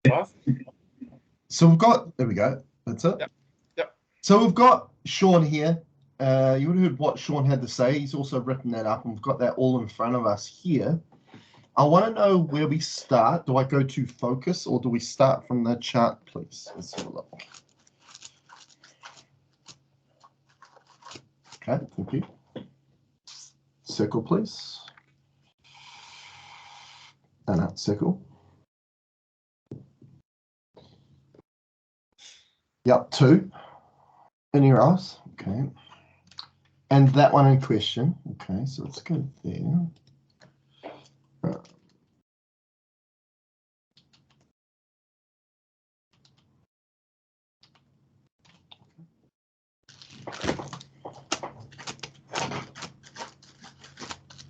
Right. So we've got, there we go. That's it. Yep. So we've got Sean here. You would have heard what Sean had to say. He's also written that up, and we've got that all in front of us here. I want to know where we start. Do I go to focus, or do we start from the chart, please? Let's have a look. Okay, thank you. Circle, please. And out, circle. Yep, 2. Anywhere else? Okay. And that one in question. Okay, so let's go there.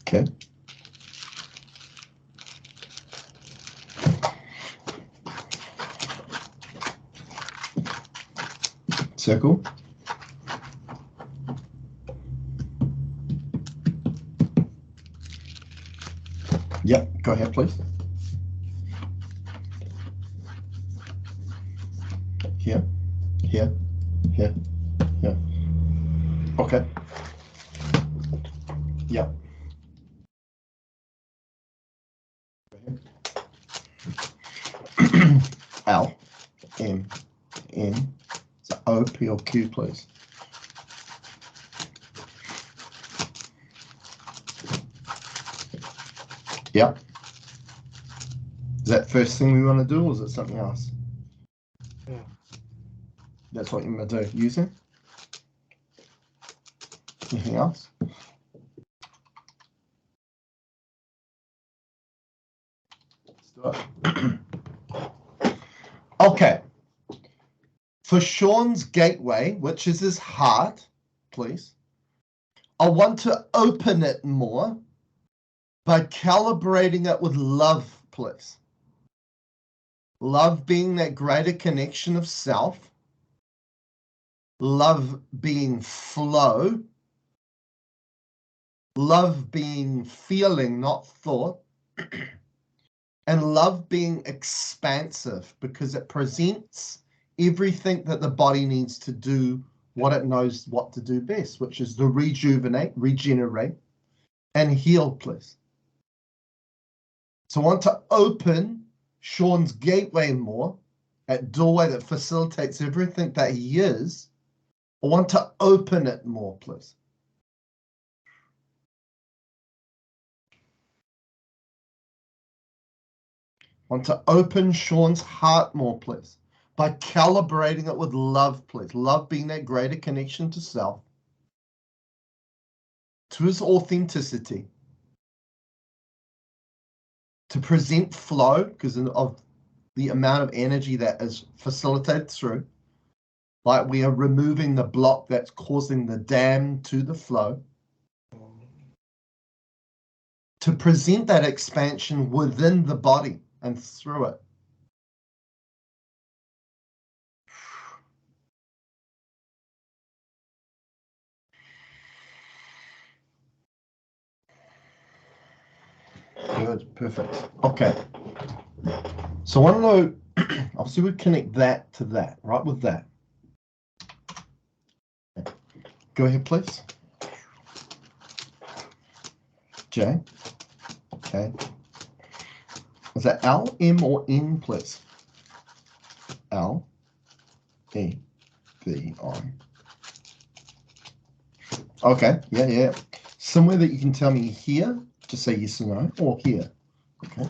Okay. Circle. Yep, go ahead, please. Here, here, here, here. Okay. Yep. L, M, N, so O, P, or Q, please. Yep. Is that first thing we want to do, or is it something else? Yeah. That's what you're going to do. Using? Anything else? Let's do it. Okay. For Sean's gateway, which is his heart, please, I want to open it more by calibrating it with love, please. Love being that greater connection of self. Love being flow. Love being feeling, not thought. And love being expansive, because it presents everything that the body needs to do what it knows what to do best, which is to rejuvenate, regenerate, and heal, please. So I want to open Sean's gateway more, that doorway that facilitates everything that he is. I want to open it more, please. I want to open Sean's heart more, please, by calibrating it with love, please. Love being that greater connection to self, to his authenticity, to present flow because of the amount of energy that is facilitated through. Like we are removing the block that's causing the dam to the flow. To present that expansion within the body and through it. Good, perfect. Okay. So I want to know, obviously we connect that to that, right, with that. Okay. Go ahead, please. J. Okay. Is that L, M, or N, please? L, E, V, I. Okay, yeah. Somewhere that you can tell me here, just say yes or no, or here. Okay.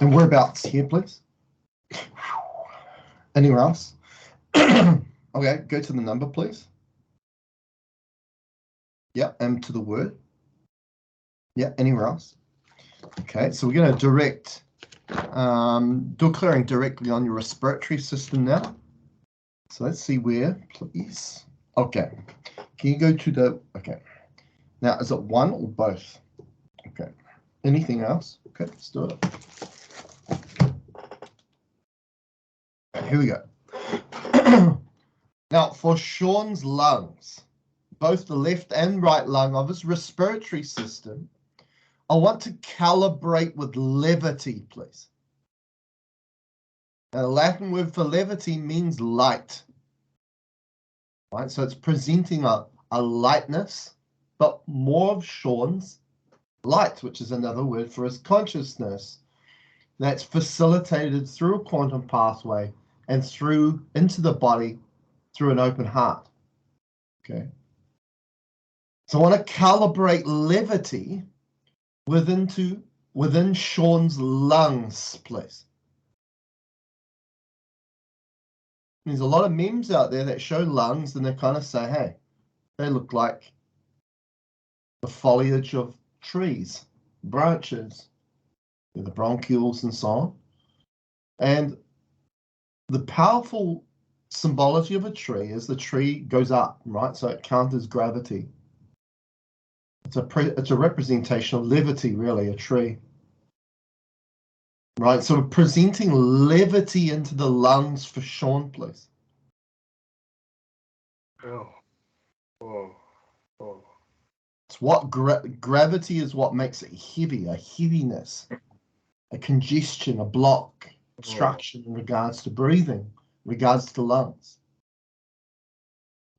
And whereabouts here, please? Anywhere else? Okay, go to the number, please. Yeah, and to the word. Yeah, anywhere else? Okay, so we're going to direct, door clearing directly on your respiratory system now. So let's see where, please. Okay, can you go to the, okay. Now, is it one or both? Okay, anything else? Okay, let's do it. Okay, here we go. Now, for Sean's lungs, both the left and right lung of his respiratory system, I want to calibrate with levity, please. Now, the Latin word for levity means light. Right? So it's presenting a lightness, but more of Sean's light, which is another word for his consciousness, that's facilitated through a quantum pathway and through into the body through an open heart. Okay. So I want to calibrate levity within Sean's lungs, please. There's a lot of memes out there that show lungs and they kind of say, hey, they look like the foliage of trees, branches, the bronchioles and so on. And the powerful symbology of a tree is the tree goes up, right? So it counters gravity. It's a representation of levity, really, a tree. Right, so we're presenting levity into the lungs for Sean, please. Oh. Oh. Oh. It's what gravity is what makes it heavy, a heaviness, a congestion, a block, obstruction in regards to breathing, in regards to lungs.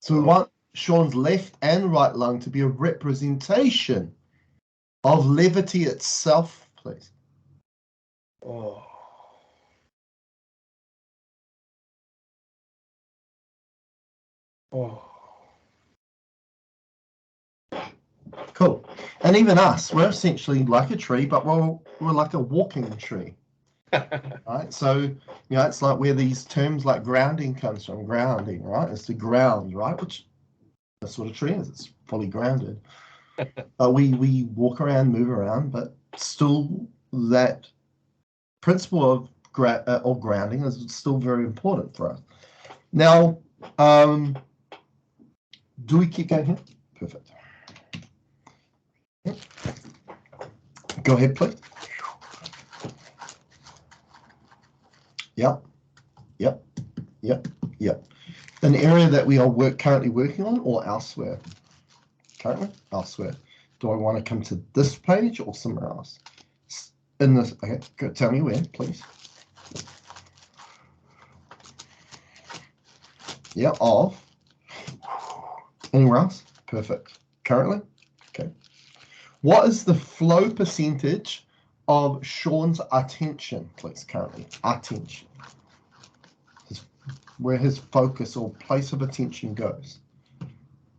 So we want Sean's left and right lung to be a representation of levity itself, please. Oh. Oh. Cool. And even us, we're essentially like a tree, but we're like a walking tree. Right? So, it's like where these terms like grounding comes from, grounding, right? It's the ground, right? Which that's what a tree is. It's fully grounded. We walk around, move around, but still that principle of grounding is still very important for us. Now, do we keep going here? Perfect. Go ahead, please. Yep. An area that we are currently working on or elsewhere? Currently, elsewhere. Do I want to come to this page or somewhere else? In this, okay, go, tell me where, please. Yeah, off. Anywhere else? Perfect. Currently? Okay. What is the flow percentage of Sean's attention, please, currently? Attention. Where his focus or place of attention goes,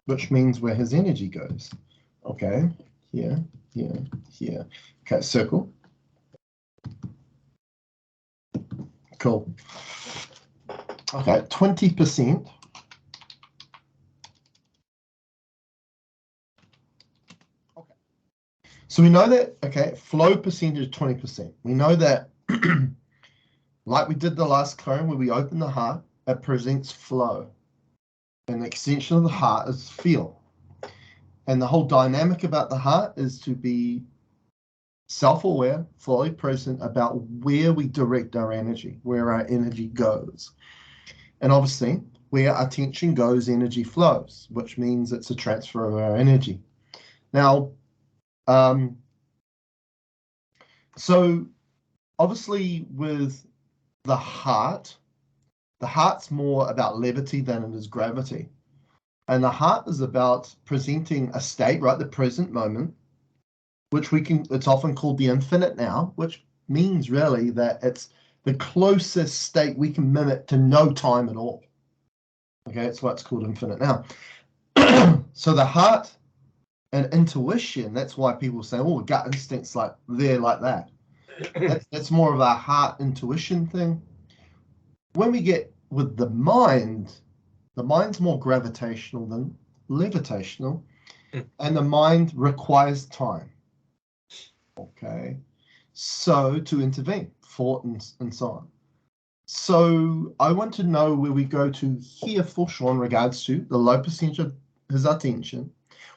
which means where his energy goes. Okay, here. Okay, circle. Cool. Okay, 20%. Okay. So we know that, okay, flow percentage 20%. We know that, like we did the last clone where we open the heart, it presents flow. And the extension of the heart is feel. And the whole dynamic about the heart is to be self-aware, fully present about where we direct our energy, where our energy goes. And obviously, where attention goes, energy flows, which means it's a transfer of our energy. Now, so obviously with the heart's more about levity than it is gravity. And the heart is about presenting a state, right, the present moment, which it's often called the infinite now, which means really that it's the closest state we can mimic to no time at all. Okay, that's why it's called infinite now. So the heart and intuition, that's why people say, oh, gut instinct's like there, like that. That's more of a heart intuition thing. When we get with the mind's more gravitational than levitational, and the mind requires time. Okay, so to intervene, thought and so on. So I want to know where we go to here for Sean in regards to the low percentage of his attention,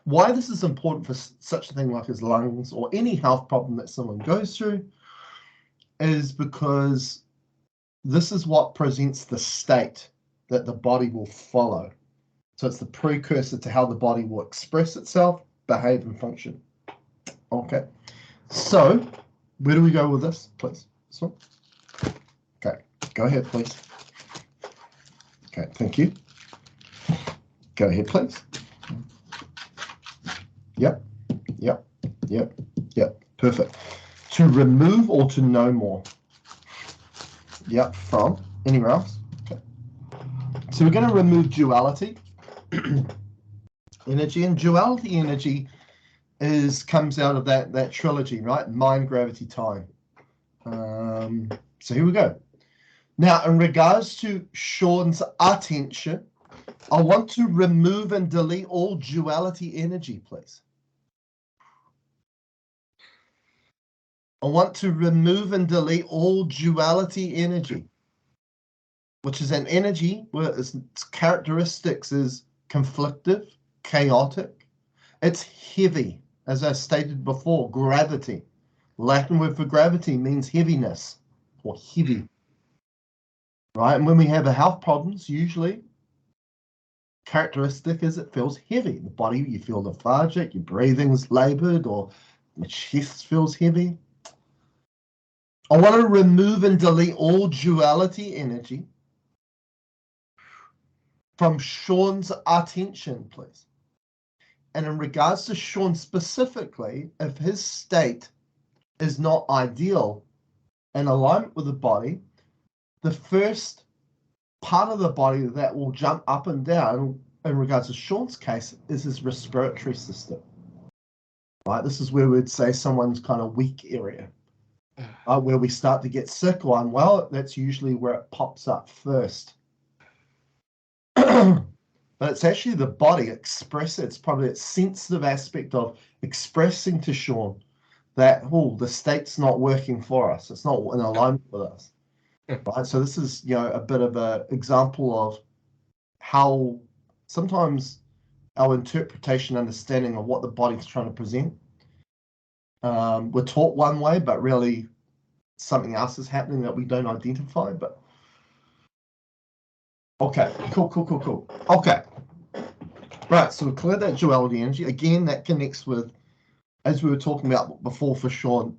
why this is important for such a thing like his lungs or any health problem that someone goes through, is because this is what presents the state that the body will follow. So it's the precursor to how the body will express itself, behave, and function. Okay. So, where do we go with this, please? This one? Okay, go ahead, please. Okay, thank you. Go ahead, please. Yep, yep, yep, yep, perfect. To remove or to know more? Yep, from anywhere else? Okay. So we're going to remove duality energy, and duality energy comes out of that trilogy, right? Mind, gravity, time. So here we go. Now, in regards to Sean's attention, I want to remove and delete all duality energy, please. I want to remove and delete all duality energy, which is an energy where its characteristics is conflictive, chaotic. It's heavy, as I stated before, gravity. Latin word for gravity means heaviness or heavy. Right? And when we have a health problems, usually characteristic is it feels heavy. The body, you feel lethargic, your breathing's labored, or the chest feels heavy. I want to remove and delete all duality energy from Sean's attention, please. And in regards to Sean specifically, if his state is not ideal in alignment with the body, the first part of the body that will jump up and down in regards to Sean's case is his respiratory system. Right? This is where we'd say someone's kind of weak area. Where we start to get sick or unwell, that's usually where it pops up first. But it's actually the body it's probably a sensitive aspect of expressing to Sean that, oh, the state's not working for us. It's not in alignment with us. Right? So this is, a bit of an example of how sometimes our interpretation, understanding of what the body's trying to present, we're taught one way, but really something else is happening that we don't identify. But okay, cool. Okay, right. So we cleared that duality energy again. That connects with, as we were talking about before for Sean,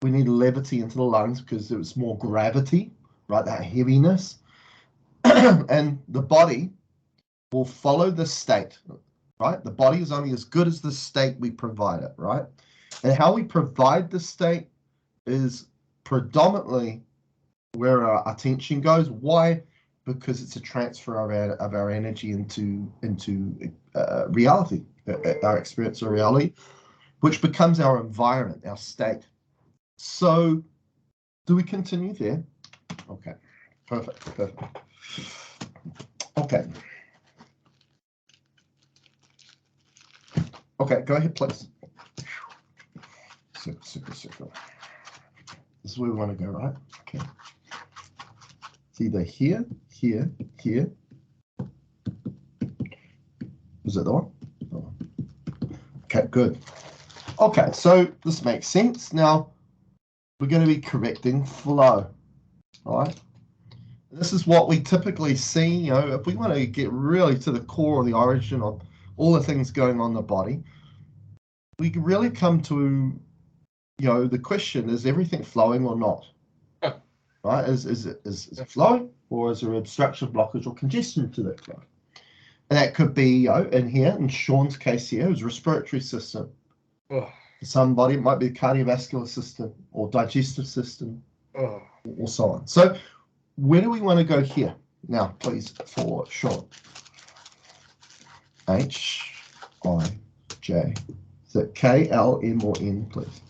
we need levity into the lungs because there was more gravity, right? That heaviness, and the body will follow the state, right? The body is only as good as the state we provide it, right? And how we provide the state is predominantly where our attention goes. Why? Because it's a transfer of our energy into reality, our experience of reality, which becomes our environment, our state. So do we continue there? Okay, perfect. Okay. Okay, go ahead, please. Circle. This is where we want to go, right? Okay. It's either here. Is it the one? Okay, good. Okay, so this makes sense. Now, we're going to be correcting flow, right? This is what we typically see, if we want to get really to the core of the origin of all the things going on in the body, we can really come to, the question, is everything flowing or not? Right? Is it flowing, or is there obstruction, blockage, or congestion to that flow? And that could be, in here, in Sean's case here, his respiratory system. For somebody, it might be the cardiovascular system or digestive system, or so on. So where do we want to go here? Now, please, for Sean. H, I, J. Is it K, L, M, or N, please?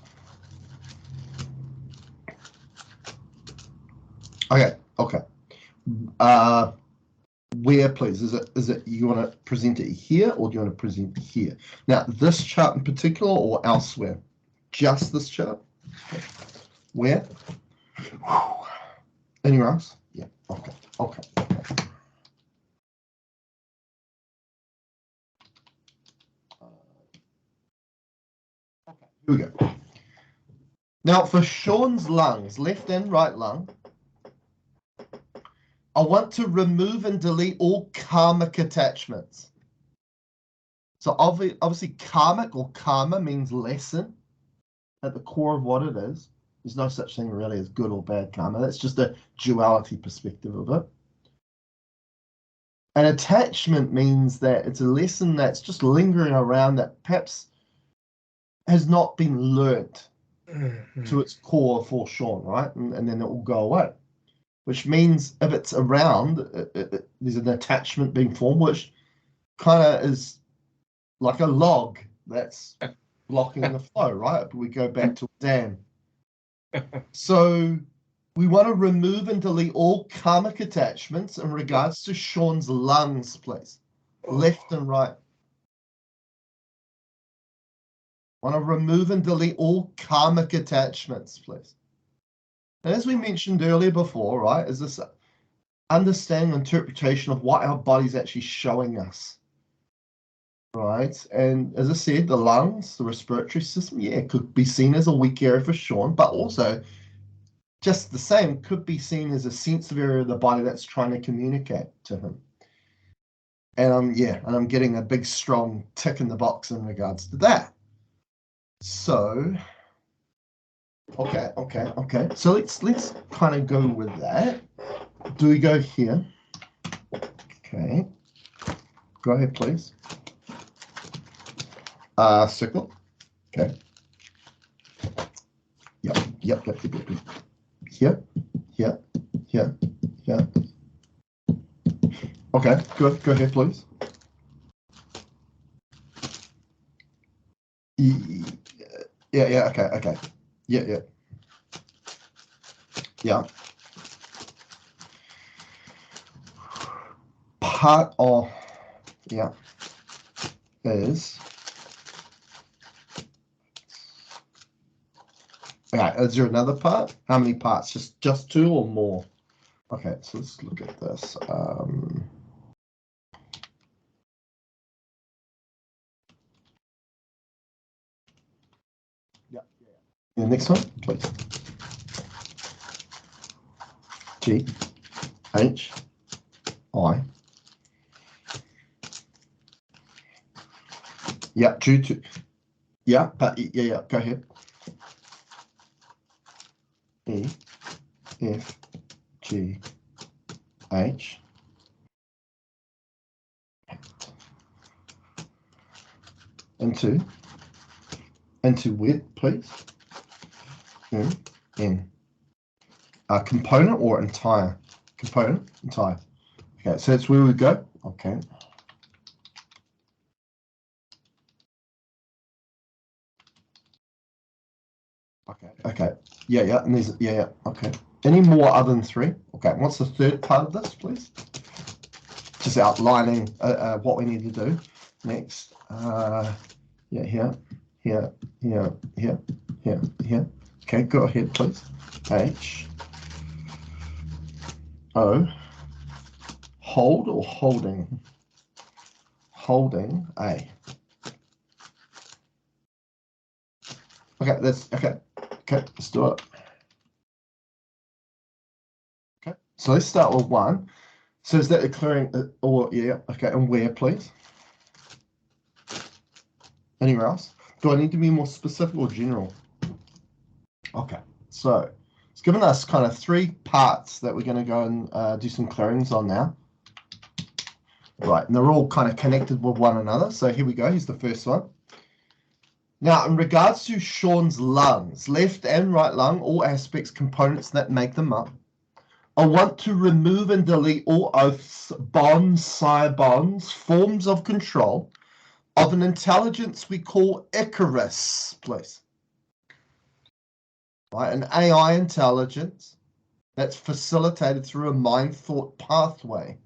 Okay. Where, please? Is it you want to present it here, or do you want to present it here? Now, this chart in particular, or elsewhere? Just this chart? Where? Anywhere else? Yeah. Okay. Here we go. Now, for Sean's lungs, left and right lung, I want to remove and delete all karmic attachments. So obviously karmic or karma means lesson, at the core of what it is, there's no such thing really as good or bad karma. That's just a duality perspective of it. An attachment means that it's a lesson that's just lingering around that perhaps has not been learnt to its core for Sean, right? And then it will go away. Which means if it's around, there's an attachment being formed, which kind of is like a log that's blocking the flow, right? We go back to a dam. So we want to remove and delete all karmic attachments in regards to Sean's lungs, please. Left and right. Want to remove and delete all karmic attachments, please. And as we mentioned earlier before, right, is this understanding, interpretation of what our body's actually showing us, right? And as I said, the lungs, the respiratory system, yeah, could be seen as a weak area for Sean, but also just the same could be seen as a sensitive area of the body that's trying to communicate to him. And I'm getting a big strong tick in the box in regards to that. So okay. So let's kind of go with that. Do we go here? Okay. Go ahead, please. Circle. Okay. Yep. Here. Okay, good. Go ahead, please. Yeah, okay. Yeah. Part of, is, okay, is there another part? How many parts? Just two or more? Okay, so let's look at this. The next one, please. G, H, I. Yeah, due to. Yeah, but yeah. Go ahead. E, F, G, H. Into where, please? N. Component or entire? Component, entire. Okay, so that's where we go. Okay. Okay. Yeah. And there's okay. Any more other than three? Okay. What's the third part of this, please? Just outlining what we need to do next. Here. Okay, go ahead, please. H. O. Hold or holding? Holding A. Okay, okay, let's do it. Okay, so let's start with one. So is that occurring, okay, and where, please? Anywhere else? Do I need to be more specific or general? Okay, so it's given us kind of three parts that we're going to go and do some clearings on now. Right, and they're all kind of connected with one another. So here we go. Here's the first one. Now, in regards to Sean's lungs, left and right lung, all aspects, components that make them up, I want to remove and delete all oaths, bonds, sire bonds, forms of control of an intelligence we call Icarus, please. Right, an AI intelligence that's facilitated through a mind thought pathway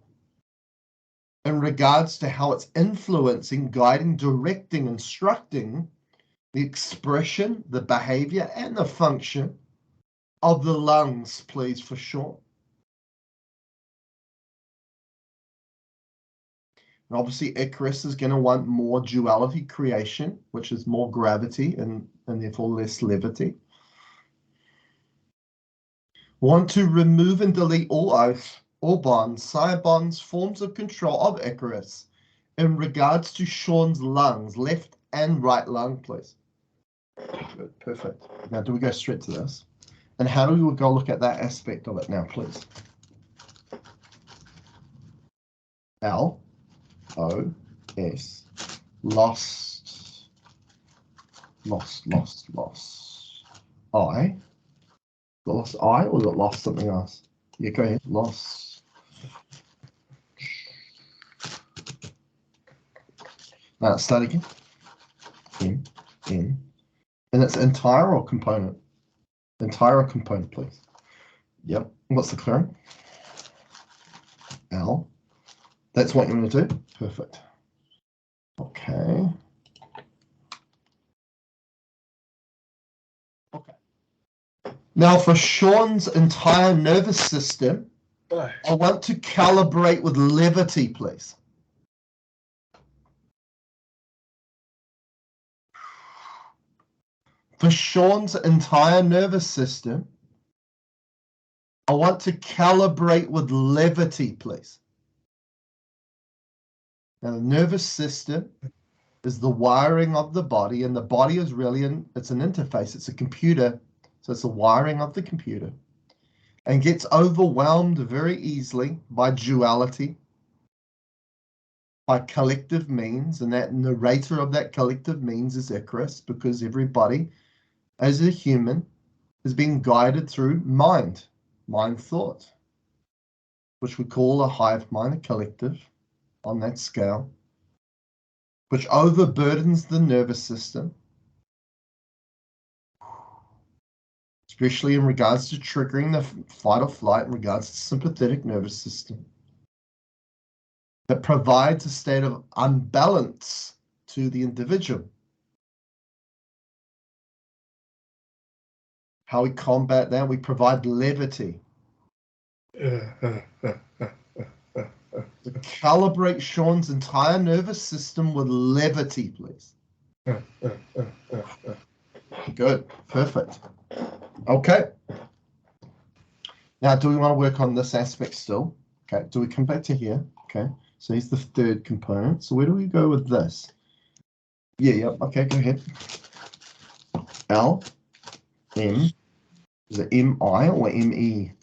in regards to how it's influencing, guiding, directing, instructing the expression, the behavior, and the function of the lungs, please, for short. And obviously, Icarus is going to want more duality creation, which is more gravity and therefore less levity. Want to remove and delete all oaths, all bonds, sire bonds, forms of control of Icarus in regards to Sean's lungs, left and right lung, please. Good, perfect. Now, do we go straight to this? And how do we go look at that aspect of it now, please? L, O, S, lost. I, lost I, or is it lost something else? Yeah, go ahead. Lost. Now, start again. M, N. And it's entire or component? Entire or component, please. Yep. What's the clearing? L. That's what you want to do? Perfect. Okay. Okay. Now, for Sean's entire nervous system, I want to calibrate with levity, please. For Sean's entire nervous system, I want to calibrate with levity, please. Now, the nervous system is the wiring of the body, and the body is really it's an interface. It's a computer, so it's the wiring of the computer, and gets overwhelmed very easily by duality, by collective means, and that narrator of that collective means is Icarus, because everybody, as a human, is being guided through mind thought, which we call a hive mind, a collective on that scale, which overburdens the nervous system, especially in regards to triggering the fight or flight in regards to the sympathetic nervous system, that provides a state of unbalance to the individual. How we combat that? We provide levity. To calibrate Sean's entire nervous system with levity, please. Good, perfect. Okay. Now, do we want to work on this aspect still? Okay, do we come back to here? Okay, so here's the third component. So where do we go with this? Yeah, okay, go ahead. L, M, is it M-I or M-E?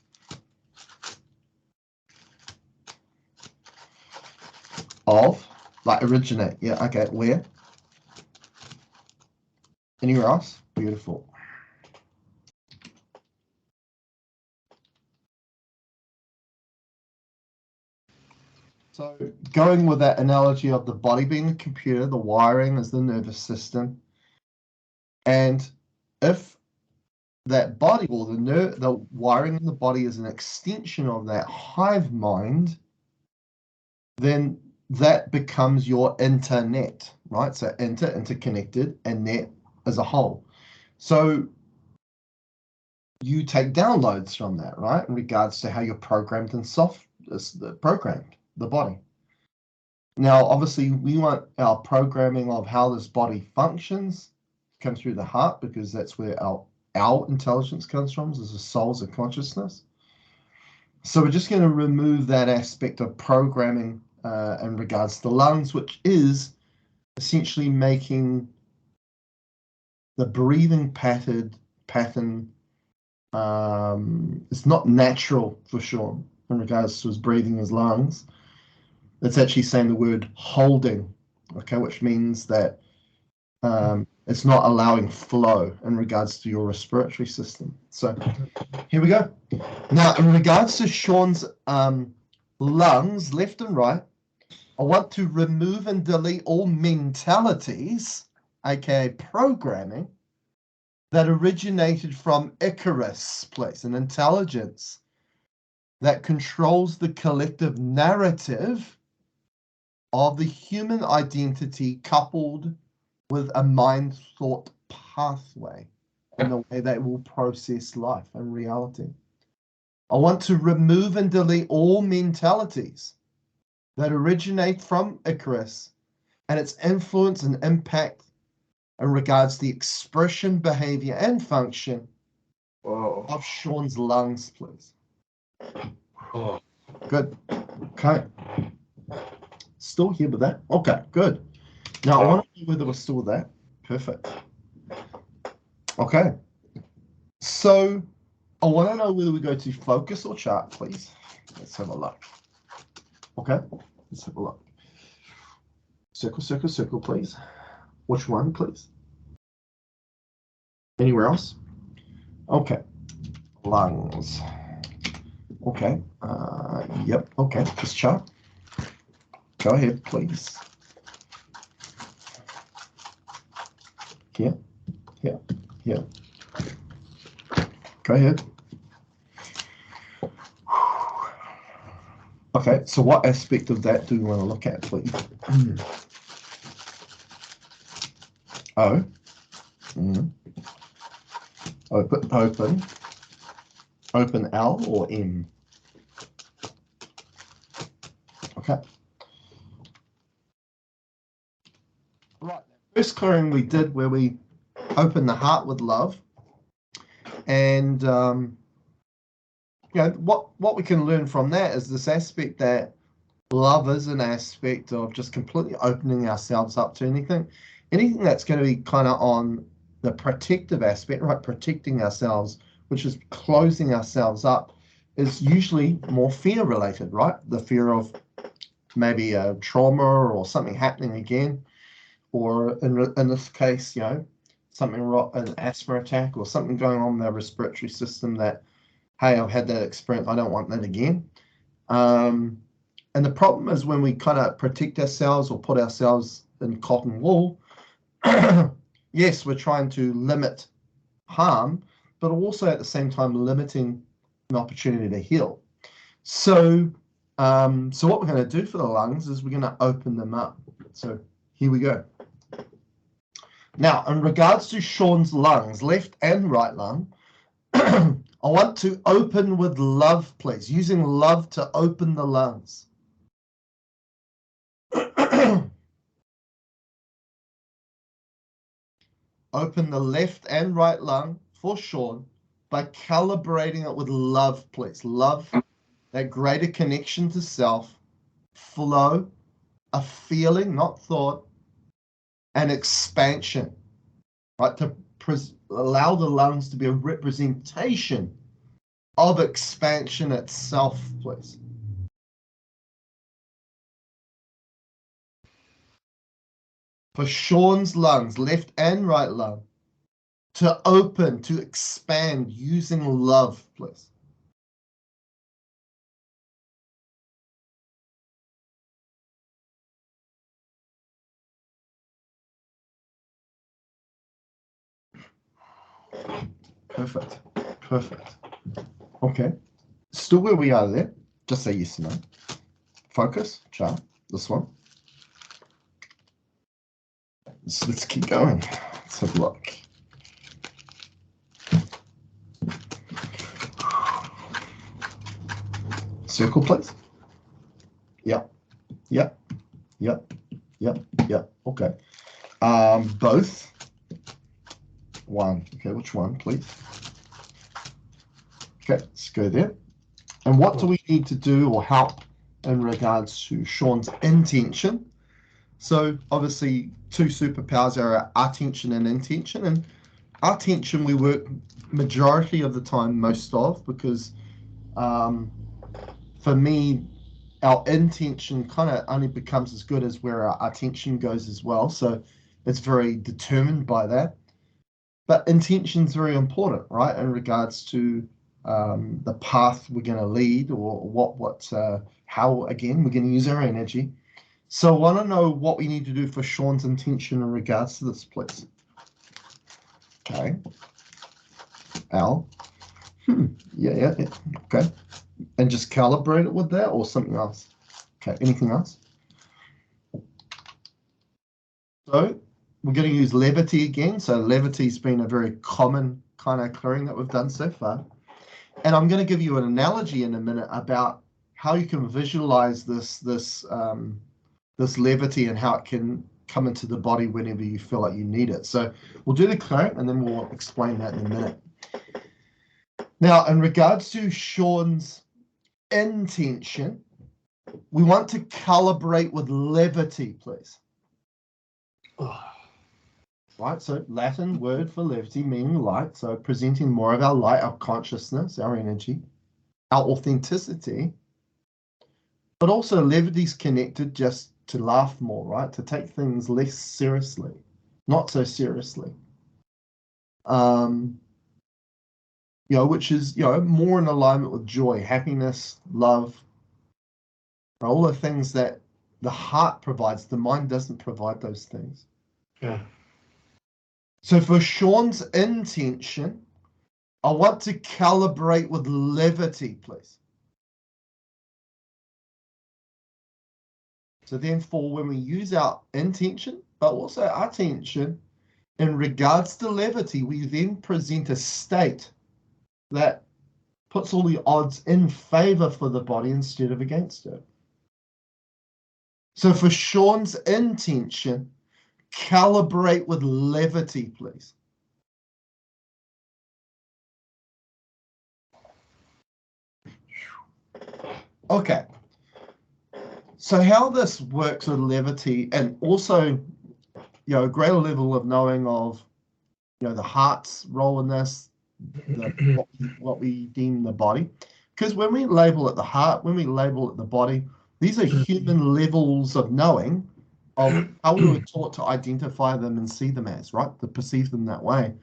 Of, like originate, yeah, okay, where? Anywhere else? Beautiful. So going with that analogy of the body being the computer, the wiring is the nervous system. And if that body or the wiring in the body is an extension of that hive mind, then that becomes your internet, right? So interconnected, and net as a whole. So you take downloads from that, right? In regards to how you're programmed and programmed the body. Now, obviously, we want our programming of how this body functions come through the heart, because that's where our intelligence comes from, as the souls of consciousness. So we're just going to remove that aspect of programming in regards to the lungs, which is essentially making the breathing pattern it's not natural for Sean in regards to his breathing, his lungs. It's actually saying the word holding, okay, which means that it's not allowing flow in regards to your respiratory system. So here we go. Now, in regards to Sean's lungs, left and right, I want to remove and delete all mentalities, aka programming, that originated from Icarus, place, an intelligence that controls the collective narrative of the human identity, coupled with a mind thought pathway in the way they will process life and reality. I want to remove and delete all mentalities that originate from Icarus and its influence and impact in regards to the expression, behavior, and function of Sean's lungs, please. Good. Okay. Still here with that? Okay, good. Now, I want to know whether we're still with that. Perfect. Okay. So I want to know whether we go to focus or chart, please. Let's have a look. Okay, let's have a look. Circle, circle, circle, please. Which one, please? Anywhere else? Okay. Lungs. Okay. Yep. Okay. Just chart. Go ahead, please. Here. Here. Here. Go ahead. Okay. So what aspect of that do you want to look at, please? O. Open L or M. Okay. Right. First clearing we did where we opened the heart with love, and what we can learn from that is this aspect that love is an aspect of just completely opening ourselves up to anything that's going to be kind of on the protective aspect, right? Protecting ourselves, which is closing ourselves up, is usually more fear related, right? The fear of maybe a trauma or something happening again, or in this case, something wrong, an asthma attack or something going on in their respiratory system that, hey, I've had that experience, I don't want that again. And the problem is when we kind of protect ourselves or put ourselves in cotton wool, yes, we're trying to limit harm, but also at the same time limiting an opportunity to heal. So, so what we're going to do for the lungs is we're going to open them up. So here we go. Now, in regards to Sean's lungs, left and right lung, I want to open with love, please, using love to open the lungs. Open the left and right lung for Sean by calibrating it with love, please. Love, that greater connection to self, flow, a feeling, not thought, and expansion, right? To allow the lungs to be a representation of expansion itself, please. For Sean's lungs, left and right lung, to open, to expand using love, please. Perfect. Perfect. Okay. Still where we are there. Just say yes or no. Focus, chart, this one. Let's keep going. Let's have a look. Circle, please. Yep. Yep. Yep. Yep. Yep. Okay. Both. One. Okay, which one, please? Okay, let's go there. And what do we need to do or help in regards to Sean's intention? So obviously, two superpowers are attention and intention. And attention we work majority of the time, most of, because for me, our intention kind of only becomes as good as where our attention goes as well. So it's very determined by that. But intention is very important, right, in regards to the path we're going to lead, or how, again, we're going to use our energy. So I want to know what we need to do for Sean's intention in regards to this, please. Okay. Al. Yeah. Okay. And just calibrate it with that or something else. Okay. Anything else? So we're going to use levity again. So levity's been a very common kind of clearing that we've done so far. And I'm going to give you an analogy in a minute about how you can visualize this levity and how it can come into the body whenever you feel like you need it. So we'll do the clearing and then we'll explain that in a minute. Now, in regards to Sean's intention, we want to calibrate with levity, please. right? So Latin word for levity meaning light. So presenting more of our light, our consciousness, our energy, our authenticity. But also levity's connected just to laugh more, right? To take things less seriously, not so seriously. Which is, more in alignment with joy, happiness, love, all the things that the heart provides. The mind doesn't provide those things. Yeah. So for Sean's intention, I want to calibrate with levity, please. So then for when we use our intention, but also our attention, in regards to levity, we then present a state that puts all the odds in favor for the body instead of against it. So for Sean's intention, calibrate with levity, please. Okay. So how this works with levity, and also, a greater level of knowing of, the heart's role in this, what we deem the body. Because when we label it the heart, when we label it the body, these are human levels of knowing of how we were taught to identify them and see them as, right? To perceive them that way.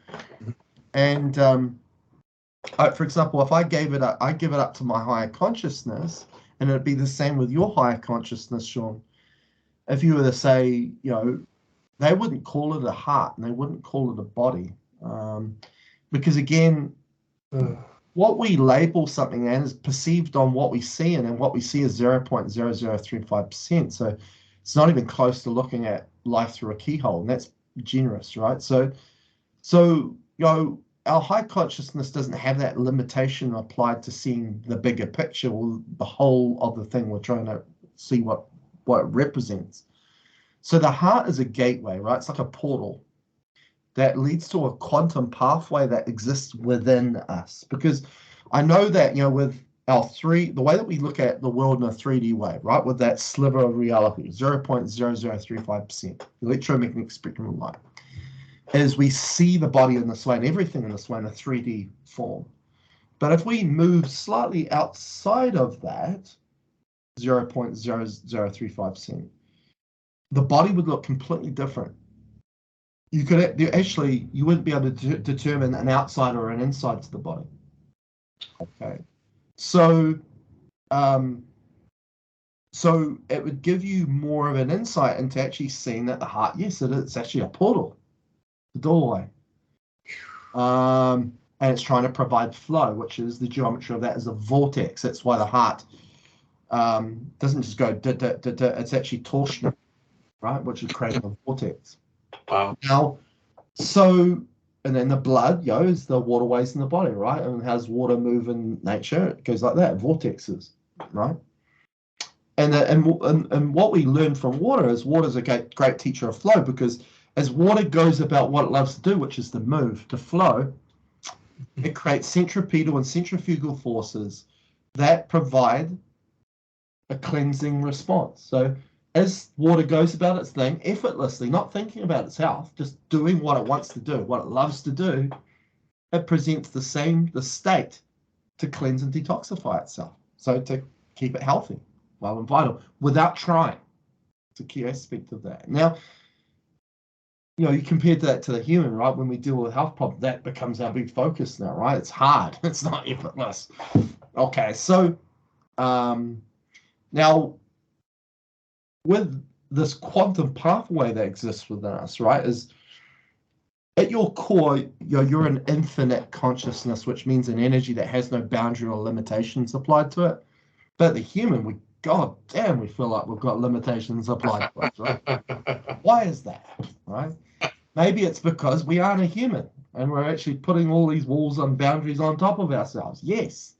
And for example, if I give it up to my higher consciousness, and it'd be the same with your higher consciousness, Sean. If you were to say, they wouldn't call it a heart and they wouldn't call it a body. Because again, what we label something as is perceived on what we see, and then what we see is 0.0035%. So it's not even close to looking at life through a keyhole, and that's generous, right? So our high consciousness doesn't have that limitation applied to seeing the bigger picture or the whole of the thing we're trying to see what it represents. So the heart is a gateway, right? It's like a portal that leads to a quantum pathway that exists within us. Because I know that, with the way that we look at the world in a 3D way, right? With that sliver of reality, 0.0035%, electromagnetic spectrum of light, is we see the body in this way and everything in this way in a 3D form. But if we move slightly outside of that, 0.0035%, the body would look completely different. You wouldn't be able to determine an outside or an inside to the body. Okay, so it would give you more of an insight into actually seeing that the heart, yes, it's actually a portal, the doorway, and it's trying to provide flow, which is the geometry of that is a vortex. That's why the heart doesn't just go it's actually torsional, right, which is creating a vortex. Wow. Now, and then the blood, is the waterways in the body, right? And how's water move in nature? It goes like that, vortexes, right? And what we learn from water is water's a great teacher of flow, because as water goes about what it loves to do, which is to move, to flow, it creates centripetal and centrifugal forces that provide a cleansing response. So as water goes about its thing effortlessly, not thinking about its health, just doing what it wants to do, what it loves to do, it presents the state to cleanse and detoxify itself. So to keep it healthy, well and vital, without trying. It's a key aspect of that. Now, you compare that to the human, right? When we deal with health problems, that becomes our big focus now, right? It's hard. It's not effortless. Okay, so now, with this quantum pathway that exists within us, right, is at your core, you're an infinite consciousness, which means an energy that has no boundary or limitations applied to it. But the human, we feel like we've got limitations applied to us, right? Why is that, right? Maybe it's because we aren't a human and we're actually putting all these walls and boundaries on top of ourselves. Yes.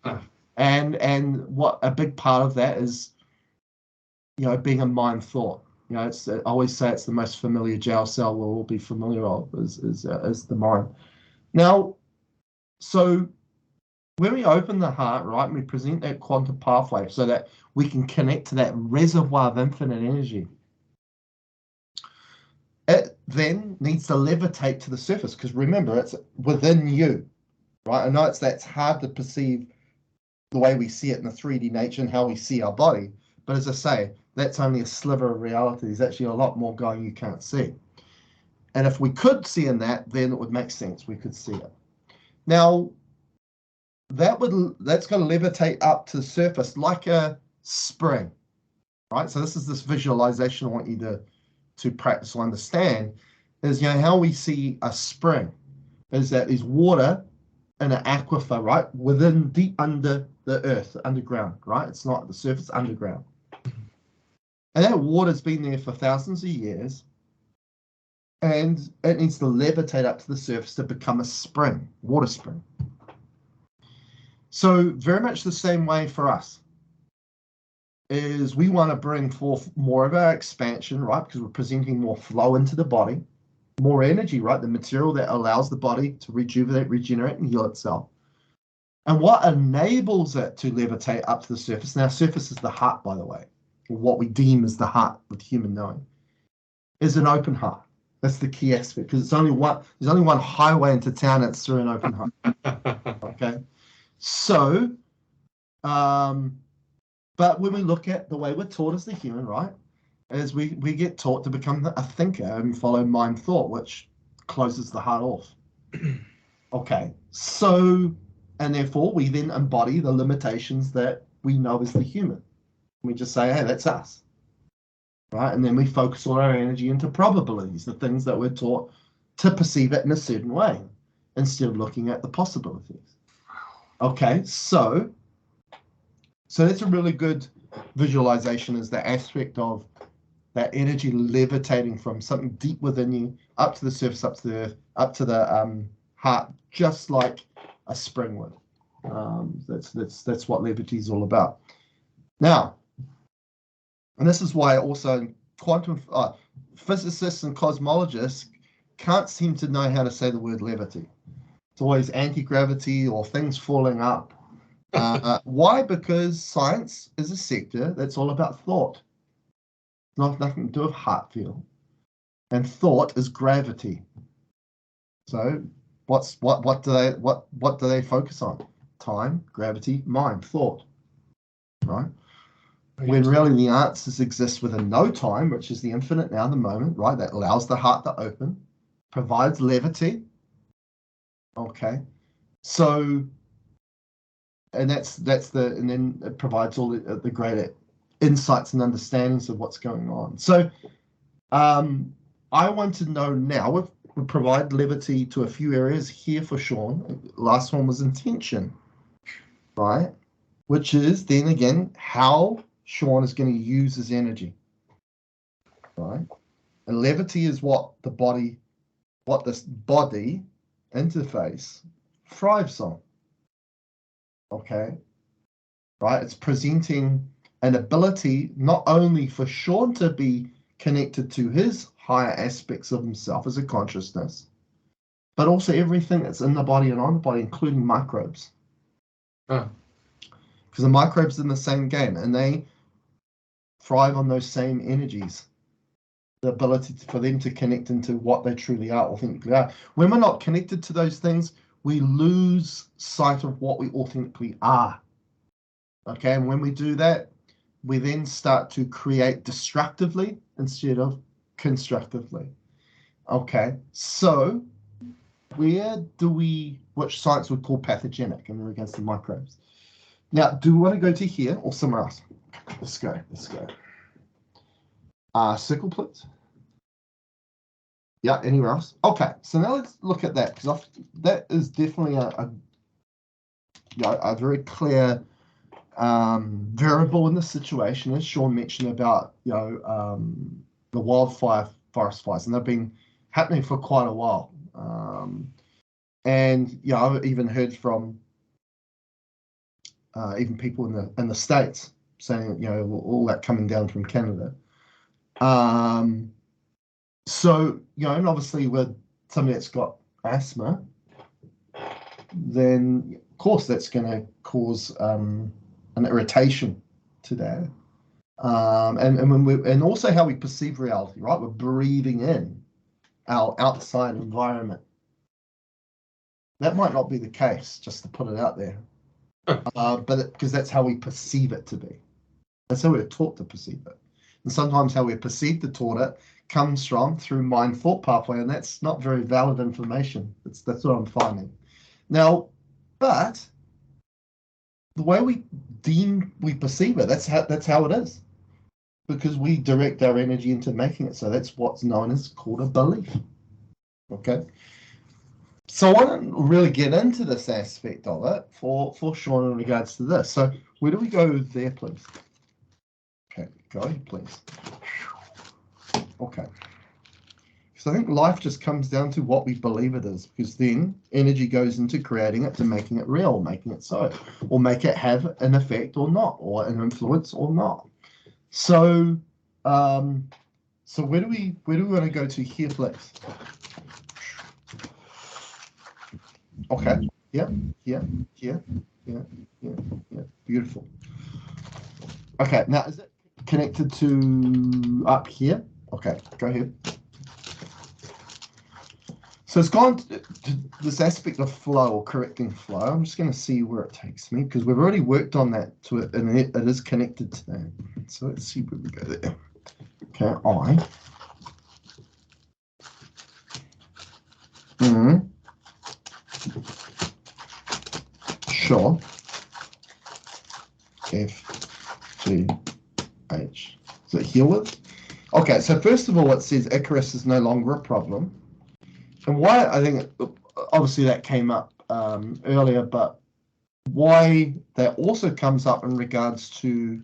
And what a big part of that is, being a mind thought. I always say it's the most familiar jail cell we'll all be familiar of is the mind. Now, so when we open the heart, right, and we present that quantum pathway so that we can connect to that reservoir of infinite energy, then needs to levitate to the surface, because remember, it's within you, right? I know that's hard to perceive the way we see it in the 3D nature and how we see our body, but as I say, that's only a sliver of reality. There's actually a lot more going you can't see. And if we could see in that, then it would make sense. We could see it. Now, that's going to levitate up to the surface like a spring, right? So this is this visualization I want you to practice or understand, is, how we see a spring is that there's water in an aquifer, right, within, deep under the earth, underground, right? It's not the surface, underground. And that water's been there for thousands of years, and it needs to levitate up to the surface to become a spring, water spring. So very much the same way for us is we want to bring forth more of our expansion, right? Because we're presenting more flow into the body, more energy, right? The material that allows the body to rejuvenate, regenerate, and heal itself. And what enables it to levitate up to the surface, now surface is the heart, by the way, or what we deem as the heart with human knowing, is an open heart. That's the key aspect, because there's only one highway into town, and it's through an open heart. Okay. So, but when we look at the way we're taught as the human, right, is we get taught to become a thinker and follow mind thought, which closes the heart off. Okay. So, and therefore we then embody the limitations that we know as the human. We just say, hey, that's us. Right? And then we focus all our energy into probabilities, the things that we're taught to perceive it in a certain way, instead of looking at the possibilities. Okay, so that's a really good visualization, is the aspect of that energy levitating from something deep within you up to the surface, up to the earth, up to the heart, just like a spring would. That's what levity is all about. Now, and this is why also quantum physicists and cosmologists can't seem to know how to say the word levity. It's always anti-gravity or things falling up. Why? Because science is a sector that's all about thought. Nothing to do with heart feel. And thought is gravity. So what do they focus on? Time, gravity, mind, thought. Right? When really the answers exist within no time, which is the infinite now, the moment, right? That allows the heart to open, provides levity. Okay. So, and then it provides all the greater insights and understandings of what's going on. So, I want to know now, we provide levity to a few areas here for Sean. Last one was intention, right? Which is then again how Sean is going to use his energy, right? And levity is what this body interface thrives on. Okay, right? It's presenting an ability not only for Sean to be connected to his higher aspects of himself as a consciousness, but also everything that's in the body and on the body, including microbes. Because the microbes are in the same game, and they thrive on those same energies. The ability for them to connect into what they truly are, authentically are. When we're not connected to those things, we lose sight of what we authentically are. Okay, and when we do that, we then start to create destructively instead of constructively. Okay, so which science would call pathogenic in regards to microbes? Now, do we want to go to here or somewhere else? Let's go. Circle, please. Yeah, anywhere else? Okay, so now let's look at that, because that is definitely a very clear variable in the situation, as Sean mentioned about the wildfire forest fires, and they've been happening for quite a while. And I've even heard from even people in the States saying all that coming down from Canada. So and obviously with somebody that's got asthma, then of course that's going to cause an irritation to that. And also how we perceive reality, right? We're breathing in our outside environment. That might not be the case, just to put it out there. But because that's how we perceive it to be. That's how we're taught to perceive it. And sometimes how we're perceived to taught it comes from through mind thought pathway, and that's not very valid information. That's what I'm finding. Now, but the way we perceive it, that's how it is. Because we direct our energy into making it. So that's what's known as called a belief. Okay. So I want to really get into this aspect of it for Sean in regards to this. So where do we go there, please? Okay, go, please. Okay. So I think life just comes down to what we believe it is, because then energy goes into creating it to making it real, making it so, or make it have an effect or not, or an influence or not. So, so where do we want to go to here, please? Okay. Yeah. Beautiful. Okay. Now, is it connected to up here? Okay. Go ahead. So it's gone to this aspect of flow or correcting flow. I'm just going to see where it takes me because we've already worked on that to it, and it is connected to that. So let's see where we go there. Okay, Sure. F, G, H. Is it heal with? Okay, so first of all, it says Icarus is no longer a problem. And why, I think, obviously that came up earlier, but why that also comes up in regards to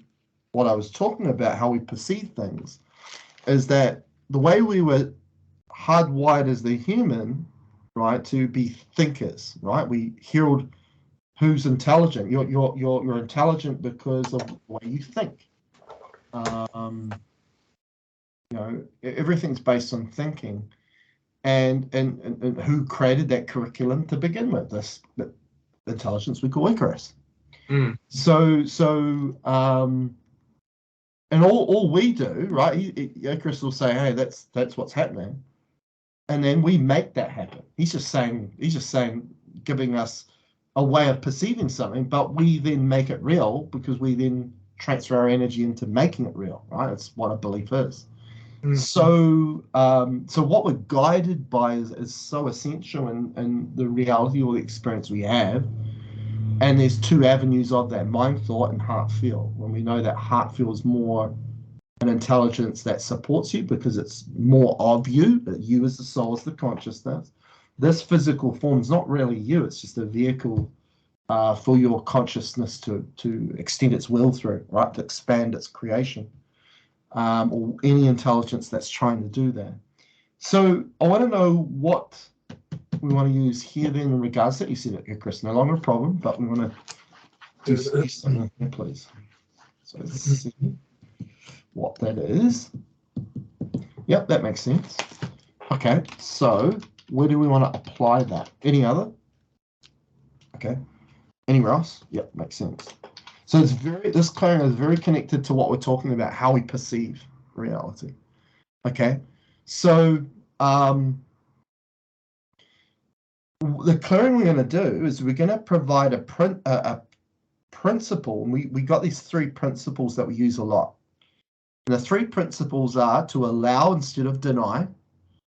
what I was talking about, how we perceive things, is that the way we were hardwired as the human, right, to be thinkers, right? We herald who's intelligent. You're intelligent because of the way you think. You know, everything's based on thinking. And who created that curriculum to begin with? This intelligence we call Icarus. So and all we do, right? Icarus will say, "Hey, that's what's happening," and then we make that happen. He's just saying, giving us a way of perceiving something, but we then make it real because we then transfer our energy into making it real, right? It's what a belief is. So what we're guided by is so essential in the reality or the experience we have. And there's two avenues of that: mind thought and heart feel. When we know that heart feel is more an intelligence that supports you because it's more of you, that you as the soul, as the consciousness. This physical form is not really you; it's just a vehicle for your consciousness to extend its will through, right? To expand its creation. Or any intelligence that's trying to do that. So I want to know what we want to use here then in regards to it. You said it, Chris, no longer a problem, but we want to do something here, please. So let's see what that is. Yep, that makes sense. Okay, so where do we want to apply that? Any other? Okay. Anywhere else? Yep, makes sense. So this clearing is very connected to what we're talking about, how we perceive reality. Okay, so the clearing we're going to do is we're going to provide a principle. And we got these three principles that we use a lot. And the three principles are to allow instead of deny,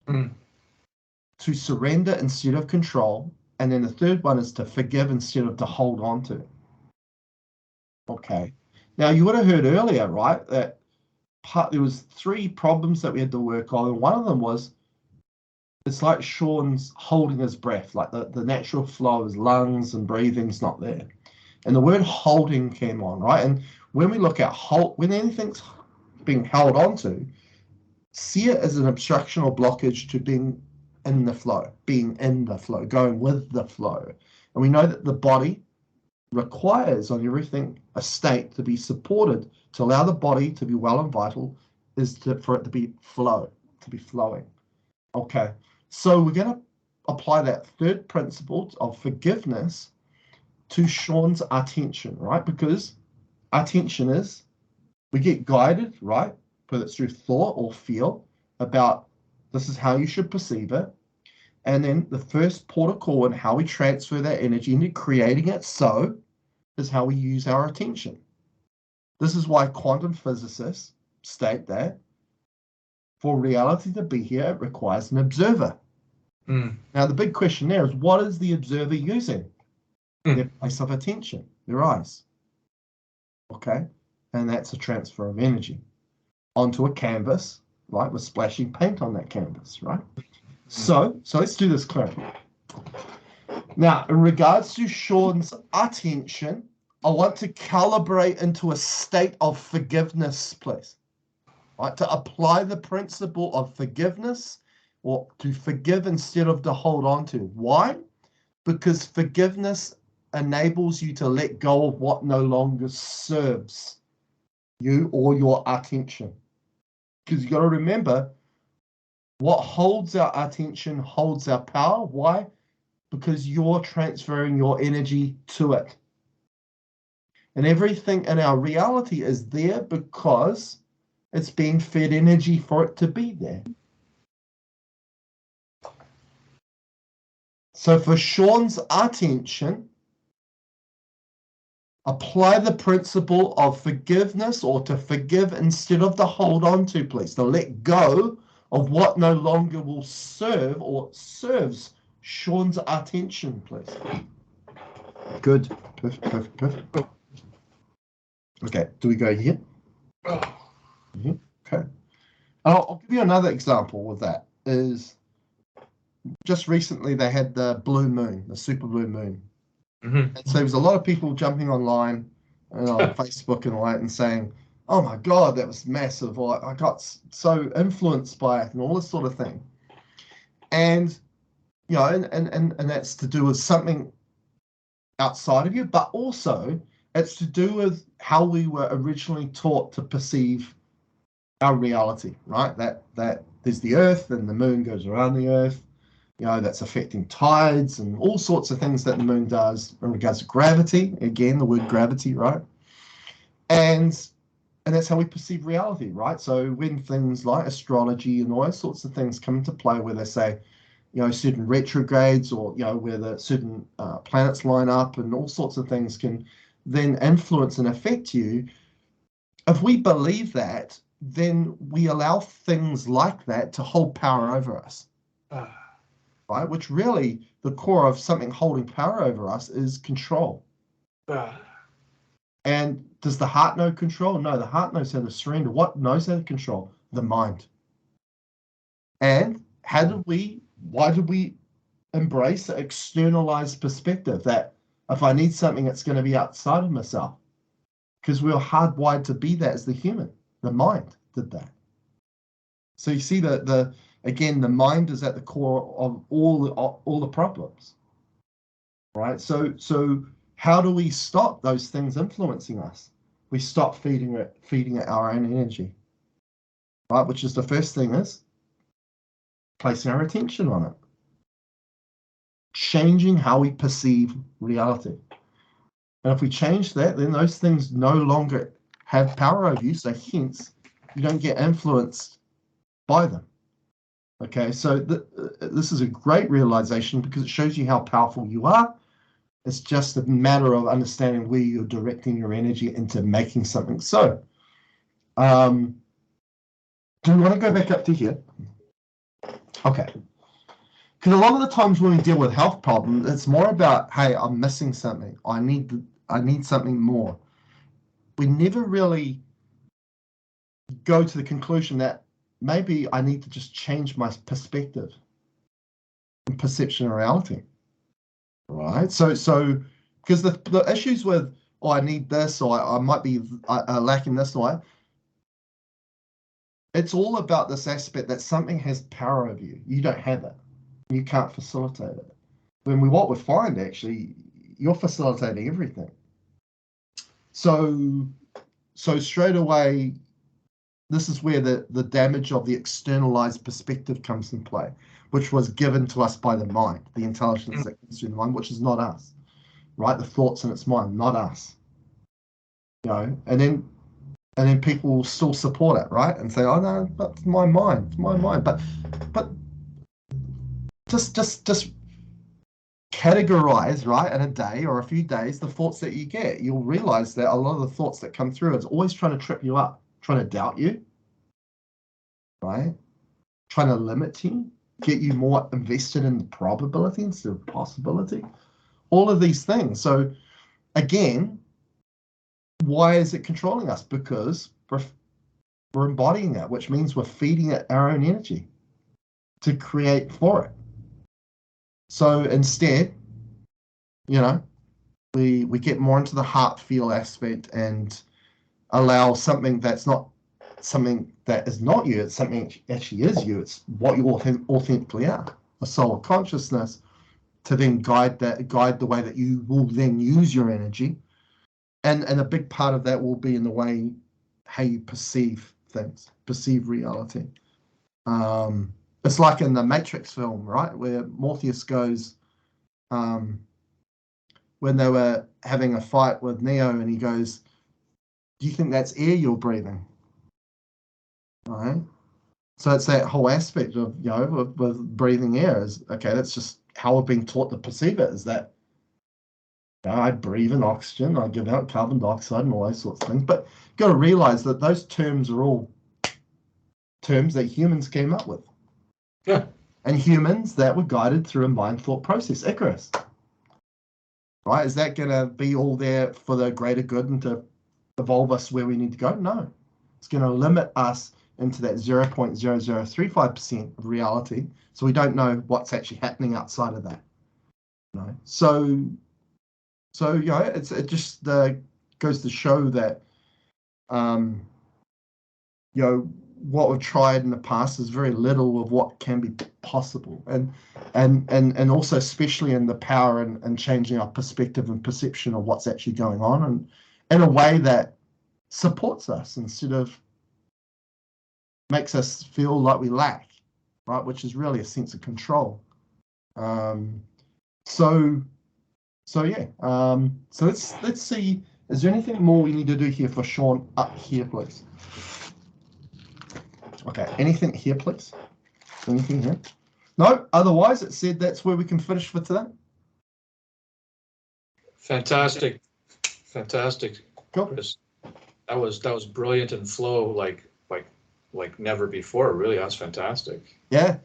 to surrender instead of control, and then the third one is to forgive instead of to hold on to. Okay. Now you would have heard earlier, right, that there was three problems that we had to work on, and one of them was it's like Sean's holding his breath, like the natural flow of his lungs and breathing's not there. And the word holding came on, right? And when we look at when anything's being held onto, see it as an obstruction or blockage to being in the flow, going with the flow. And we know that the body requires on everything a state to be supported to allow the body to be well and vital is for it to be flowing. Okay, so we're going to apply that third principle of forgiveness to Sean's attention, right? Because attention is we get guided, right? Whether it's through thought or feel about This is how you should perceive it. And then the first port of call and how we transfer that energy into creating it so is how we use our attention. This is why quantum physicists state that for reality to be here, it requires an observer. Now, the big question there is, what is the observer using? Their place of attention, their eyes. Okay? And that's a transfer of energy onto a canvas, right? We're splashing paint on that canvas, right? So let's do this clearly. Now, in regards to Sean's attention, I want to calibrate into a state of forgiveness, please. Right? To apply the principle of forgiveness, or to forgive instead of to hold on to. Why? Because forgiveness enables you to let go of what no longer serves you or your attention. Because you got to remember, what holds our attention holds our power. Why? Because you're transferring your energy to it. And everything in our reality is there because it's being fed energy for it to be there. So for Sean's attention, apply the principle of forgiveness, or to forgive instead of to hold on to, please. To let go of what no longer will serve or serves Sean's attention, please. Good. Perfect. Okay, do we go here? Okay. I'll give you another example with that. Is just recently they had the blue moon, the super blue moon. And so there was a lot of people jumping online and on Facebook and all that and saying, oh my God, that was massive. Or I got so influenced by it and all this sort of thing. And, you know, and that's to do with something outside of you, but also it's to do with how we were originally taught to perceive our reality, right? That there's the earth and the moon goes around the earth. You know, that's affecting tides and all sorts of things that the moon does in regards to gravity. Again, the word gravity, right? And that's how we perceive reality, right? So when things like astrology and all those sorts of things come into play, where they say, you know, certain retrogrades, or, you know, where the certain planets line up and all sorts of things can then influence and affect you. If we believe that, then we allow things like that to hold power over us. Right? Which really, the core of something holding power over us is control. And does the heart know control? No, the heart knows how to surrender. What knows how to control? The mind. And why did we embrace the externalized perspective that if I need something, it's going to be outside of myself? Because we were hardwired to be that as the human. The mind did that. So you see that again, the mind is at the core of all the problems, right? So how do we stop those things influencing us? We stop feeding it our own energy, right? Which is the first thing, is placing our attention on it, changing how we perceive reality. And if we change that, then those things no longer have power over you. So hence, you don't get influenced by them. Okay, so this is a great realization because it shows you how powerful you are. It's just a matter of understanding where you're directing your energy into making something. So, do we want to go back up to here? Okay. Because a lot of the times when we deal with health problems, it's more about, hey, I'm missing something. I need something more. We never really go to the conclusion that maybe I need to just change my perspective and perception of reality, right? So because the issues with, oh, I need this, or I might be lacking this, or it's all about this aspect that something has power over you. You don't have it. You can't facilitate it. What we find, actually, you're facilitating everything. So straight away, this is where the damage of the externalized perspective comes in play, which was given to us by the mind, the intelligence that comes through the mind, which is not us, right? The thoughts in its mind, not us. You know, and then And then people will still support it, right? And say, oh no, that's my mind, it's my mind. But just categorize, right, in a day or a few days, the thoughts that you get. You'll realize that a lot of the thoughts that come through is always trying to trip you up, trying to doubt you, right? Trying to limit you, get you more invested in the probability instead of possibility. All of these things. So again, why is it controlling us? Because we're embodying it, which means we're feeding it our own energy to create for it. So instead, we get more into the heart feel aspect and allow something that's not something that is not you, it's something that actually is you. It's what you authentically are, a soul of consciousness, to then guide the way that you will then use your energy. And a big part of that will be in the way how you perceive things, perceive reality. It's like in the Matrix film, right, where Morpheus goes, when they were having a fight with Neo, and he goes, do you think that's air you're breathing? Right? So it's that whole aspect of, with breathing air is, okay, that's just how we're being taught to perceive it, is that I breathe in oxygen, I give out carbon dioxide and all those sorts of things. But you've got to realize that those terms are all terms that humans came up with. Yeah. And humans that were guided through a mind thought process. Icarus. Right? Is that going to be all there for the greater good and to evolve us where we need to go? No. It's going to limit us into that 0.0035% of reality. So we don't know what's actually happening outside of that. So it just goes to show that what we've tried in the past is very little of what can be possible, and also especially in the power and changing our perspective and perception of what's actually going on, and in a way that supports us instead of makes us feel like we lack, right? Which is really a sense of control. So let's see. Is there anything more we need to do here for Sean up here, please? Okay, anything here, please? Anything here? No, otherwise it said that's where we can finish for today. Fantastic. Cool. Chris. That was brilliant and flow like never before. Really, that's fantastic. Yeah.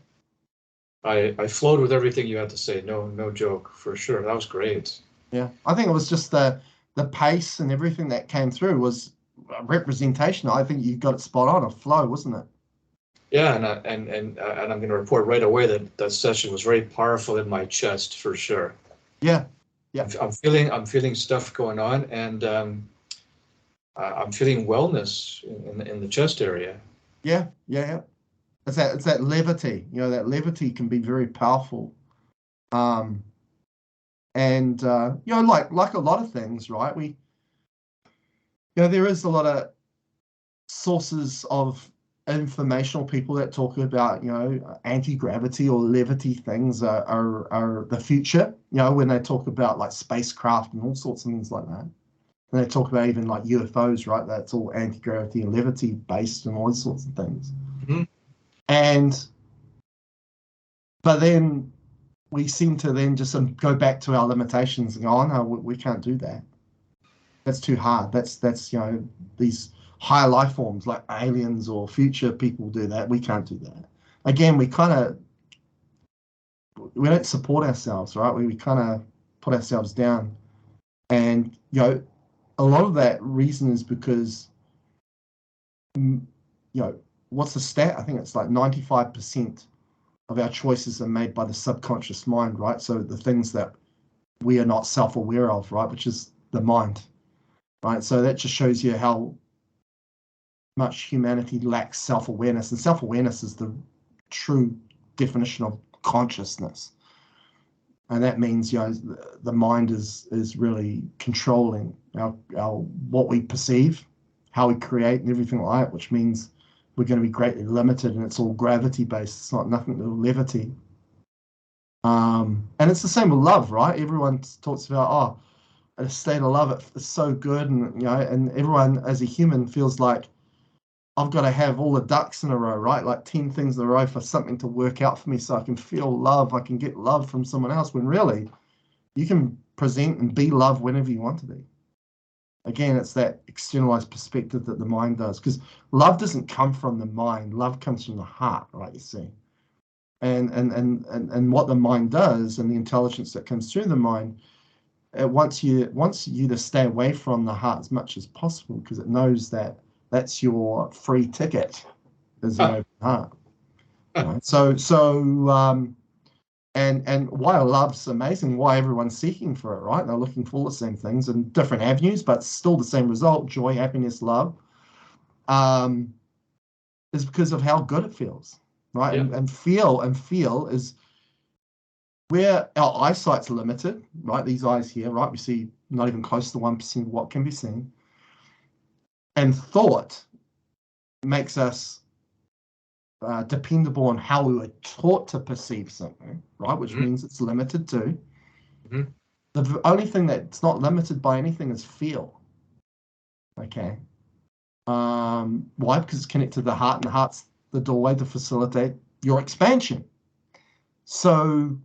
I flowed with everything you had to say. No joke, for sure. That was great. Yeah, I think it was just the pace and everything that came through was a representation. I think you got it spot on, a flow, wasn't it? Yeah, and I'm going to report right away that session was very powerful in my chest, for sure. Yeah. I'm feeling stuff going on, and I'm feeling wellness in the chest area. Yeah. It's that levity. That levity can be very powerful. And like a lot of things, right? There is a lot of sources of informational people that talk about, anti-gravity or levity things are the future, when they talk about like spacecraft and all sorts of things like that. And they talk about even like UFOs, right? That's all anti-gravity and levity based and all those sorts of things. Mm-hmm. But then we seem to then just go back to our limitations and go, oh no, we can't do that. That's too hard. That's these higher life forms like aliens or future people do that. We can't do that. Again, we don't support ourselves, right? We kind of put ourselves down. And, a lot of that reason is because, what's the stat? I think it's like 95% of our choices are made by the subconscious mind, right? So the things that we are not self-aware of, right? Which is the mind, right? So that just shows you how much humanity lacks self-awareness, and self-awareness is the true definition of consciousness. And that means, the mind is really controlling our what we perceive, how we create, and everything like that, which means we're going to be greatly limited, and it's all gravity based. It's not nothing to do with levity. And it's the same with love, right? Everyone talks about, a state of love. It's so good, and and everyone as a human feels like I've got to have all the ducks in a row, right? Like 10 things in a row for something to work out for me, so I can feel love. I can get love from someone else. When really, you can present and be love whenever you want to be. Again, it's that externalized perspective that the mind does, because love doesn't come from the mind. Love comes from the heart, right? You see, and what the mind does, and the intelligence that comes through the mind, it wants you to stay away from the heart as much as possible, because it knows that that's your free ticket, is an open heart. Right? And why love's amazing, why everyone's seeking for it, right? They're looking for all the same things in different avenues, but still the same result: joy, happiness, love. Is because of how good it feels, right? Yeah. And feel is where our eyesight's limited, right? These eyes here, right? We see not even close to 1% of what can be seen. And thought makes us dependable on how we were taught to perceive something, right? Which means it's limited too. The only thing that's not limited by anything is feel. Okay. Why? Because it's connected to the heart, and the heart's the doorway to facilitate your expansion. So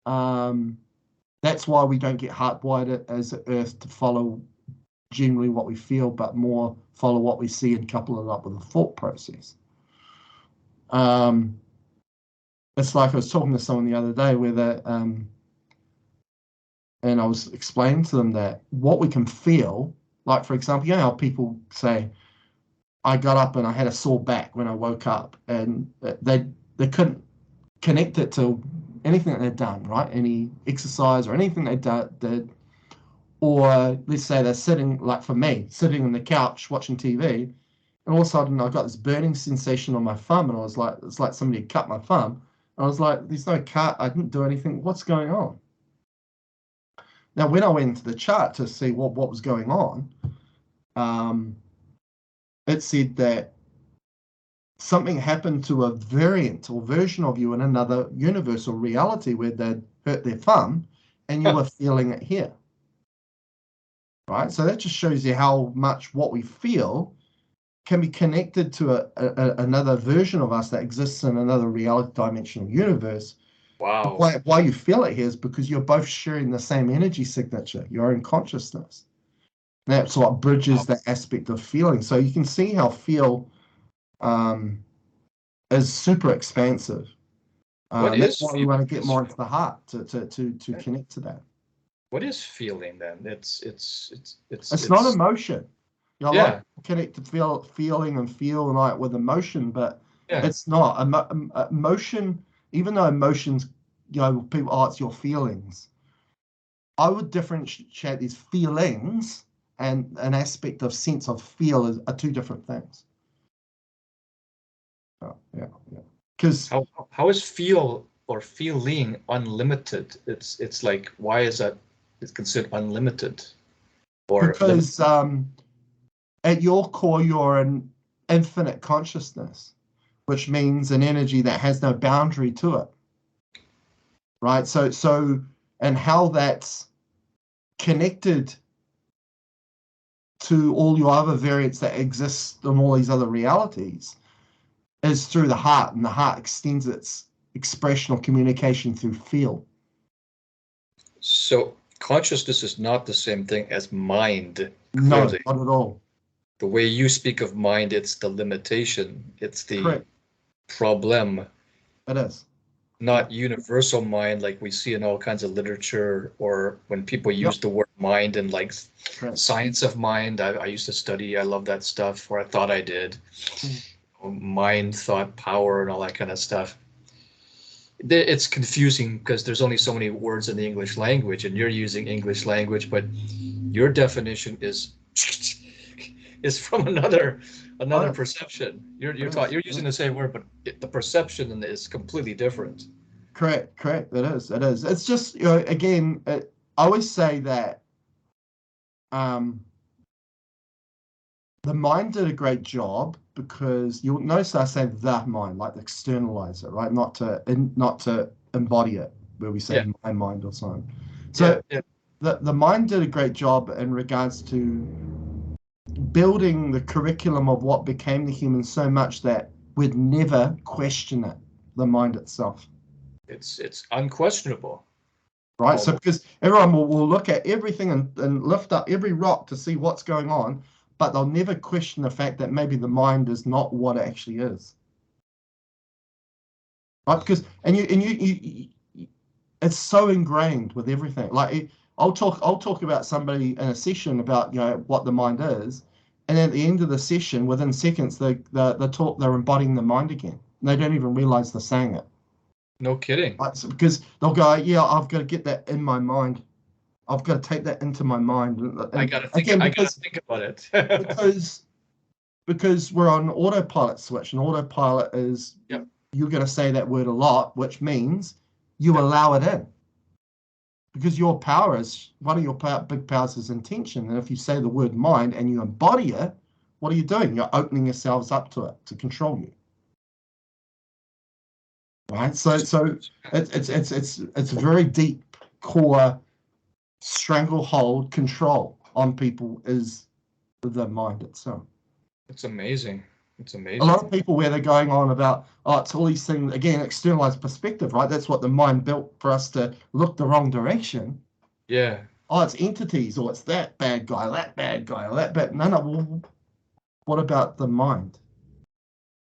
that's why we don't get hardwired as Earth to follow generally what we feel, but more follow what we see and couple it up with a thought process. It's like I was talking to someone the other day where and I was explaining to them that what we can feel, like for example, you know how people say, I got up and I had a sore back when I woke up, and they couldn't connect it to anything that they'd done, right? Any exercise or anything they did. Or let's say they're sitting, like for me, sitting on the couch watching TV, and all of a sudden I got this burning sensation on my thumb, and I was like, it's like somebody had cut my thumb. And I was like, there's no cut, I didn't do anything, what's going on? Now, when I went into the chart to see what was going on, it said that something happened to a variant or version of you in another universal reality where they'd hurt their thumb, and you were feeling it here. Right? So that just shows you how much what we feel can be connected to another version of us that exists in another reality dimensional universe. Wow. Why you feel it here is because you're both sharing the same energy signature, your own consciousness. That's what bridges that aspect of feeling. So you can see how feel is super expansive. That's why we want to get more into the heart to connect to that. What is feeling then? It's not emotion. Like connect to feeling and feel like with emotion, but it's not emotion. Even though emotions, people, it's your feelings. I would differentiate these feelings and an aspect of sense of feel are two different things. Yeah. Because how is feel or feeling unlimited? It's like, why is that? It's considered unlimited, or because at your core you're an infinite consciousness, which means an energy that has no boundary to it, right? So and how that's connected to all your other variants that exist in all these other realities is through the heart, and the heart extends its expression or communication through feel. So consciousness is not the same thing as mind. Clearly. No, not at all. The way you speak of mind, it's the limitation. It's the problem. It is. Not universal mind like we see in all kinds of literature, or when people use the word mind and like science of mind. I used to study, I love that stuff, or I thought I did. Mind, thought, power, and all that kind of stuff. It's confusing because there's only so many words in the English language, and you're using English language, but your definition is from another perception. You're using the same word, but the perception is completely different. Correct. It is. It's just, again, I always say that the mind did a great job, because you'll notice I say the mind, like externalize it, right? Not to embody it, where we say my mind or something. So the mind did a great job in regards to building the curriculum of what became the human so much that we'd never question it, the mind itself. It's unquestionable. Right. So because everyone will look at everything and lift up every rock to see what's going on, but they'll never question the fact that maybe the mind is not what it actually is. Right? Because you it's so ingrained with everything. Like I'll talk about somebody in a session about what the mind is, and at the end of the session, within seconds, they're embodying the mind again. And they don't even realize they're saying it. No kidding. Right? So because they'll go, yeah, I've got to get that in my mind. I've got to take that into my mind. And I gotta think about it. because we're on autopilot switch, and autopilot is you're going to say that word a lot, which means you allow it in. Because your power is, one of your big powers is intention. And if you say the word mind and you embody it, what are you doing? You're opening yourselves up to it, to control you. Right? So it's very deep core stranglehold control on people is the mind itself. It's amazing. It's amazing. A lot of people where they're going on about, it's all these things, again, externalized perspective, right? That's what the mind built for us to look the wrong direction. Yeah. It's entities, or it's that bad guy, or that bad. No, well, what about the mind?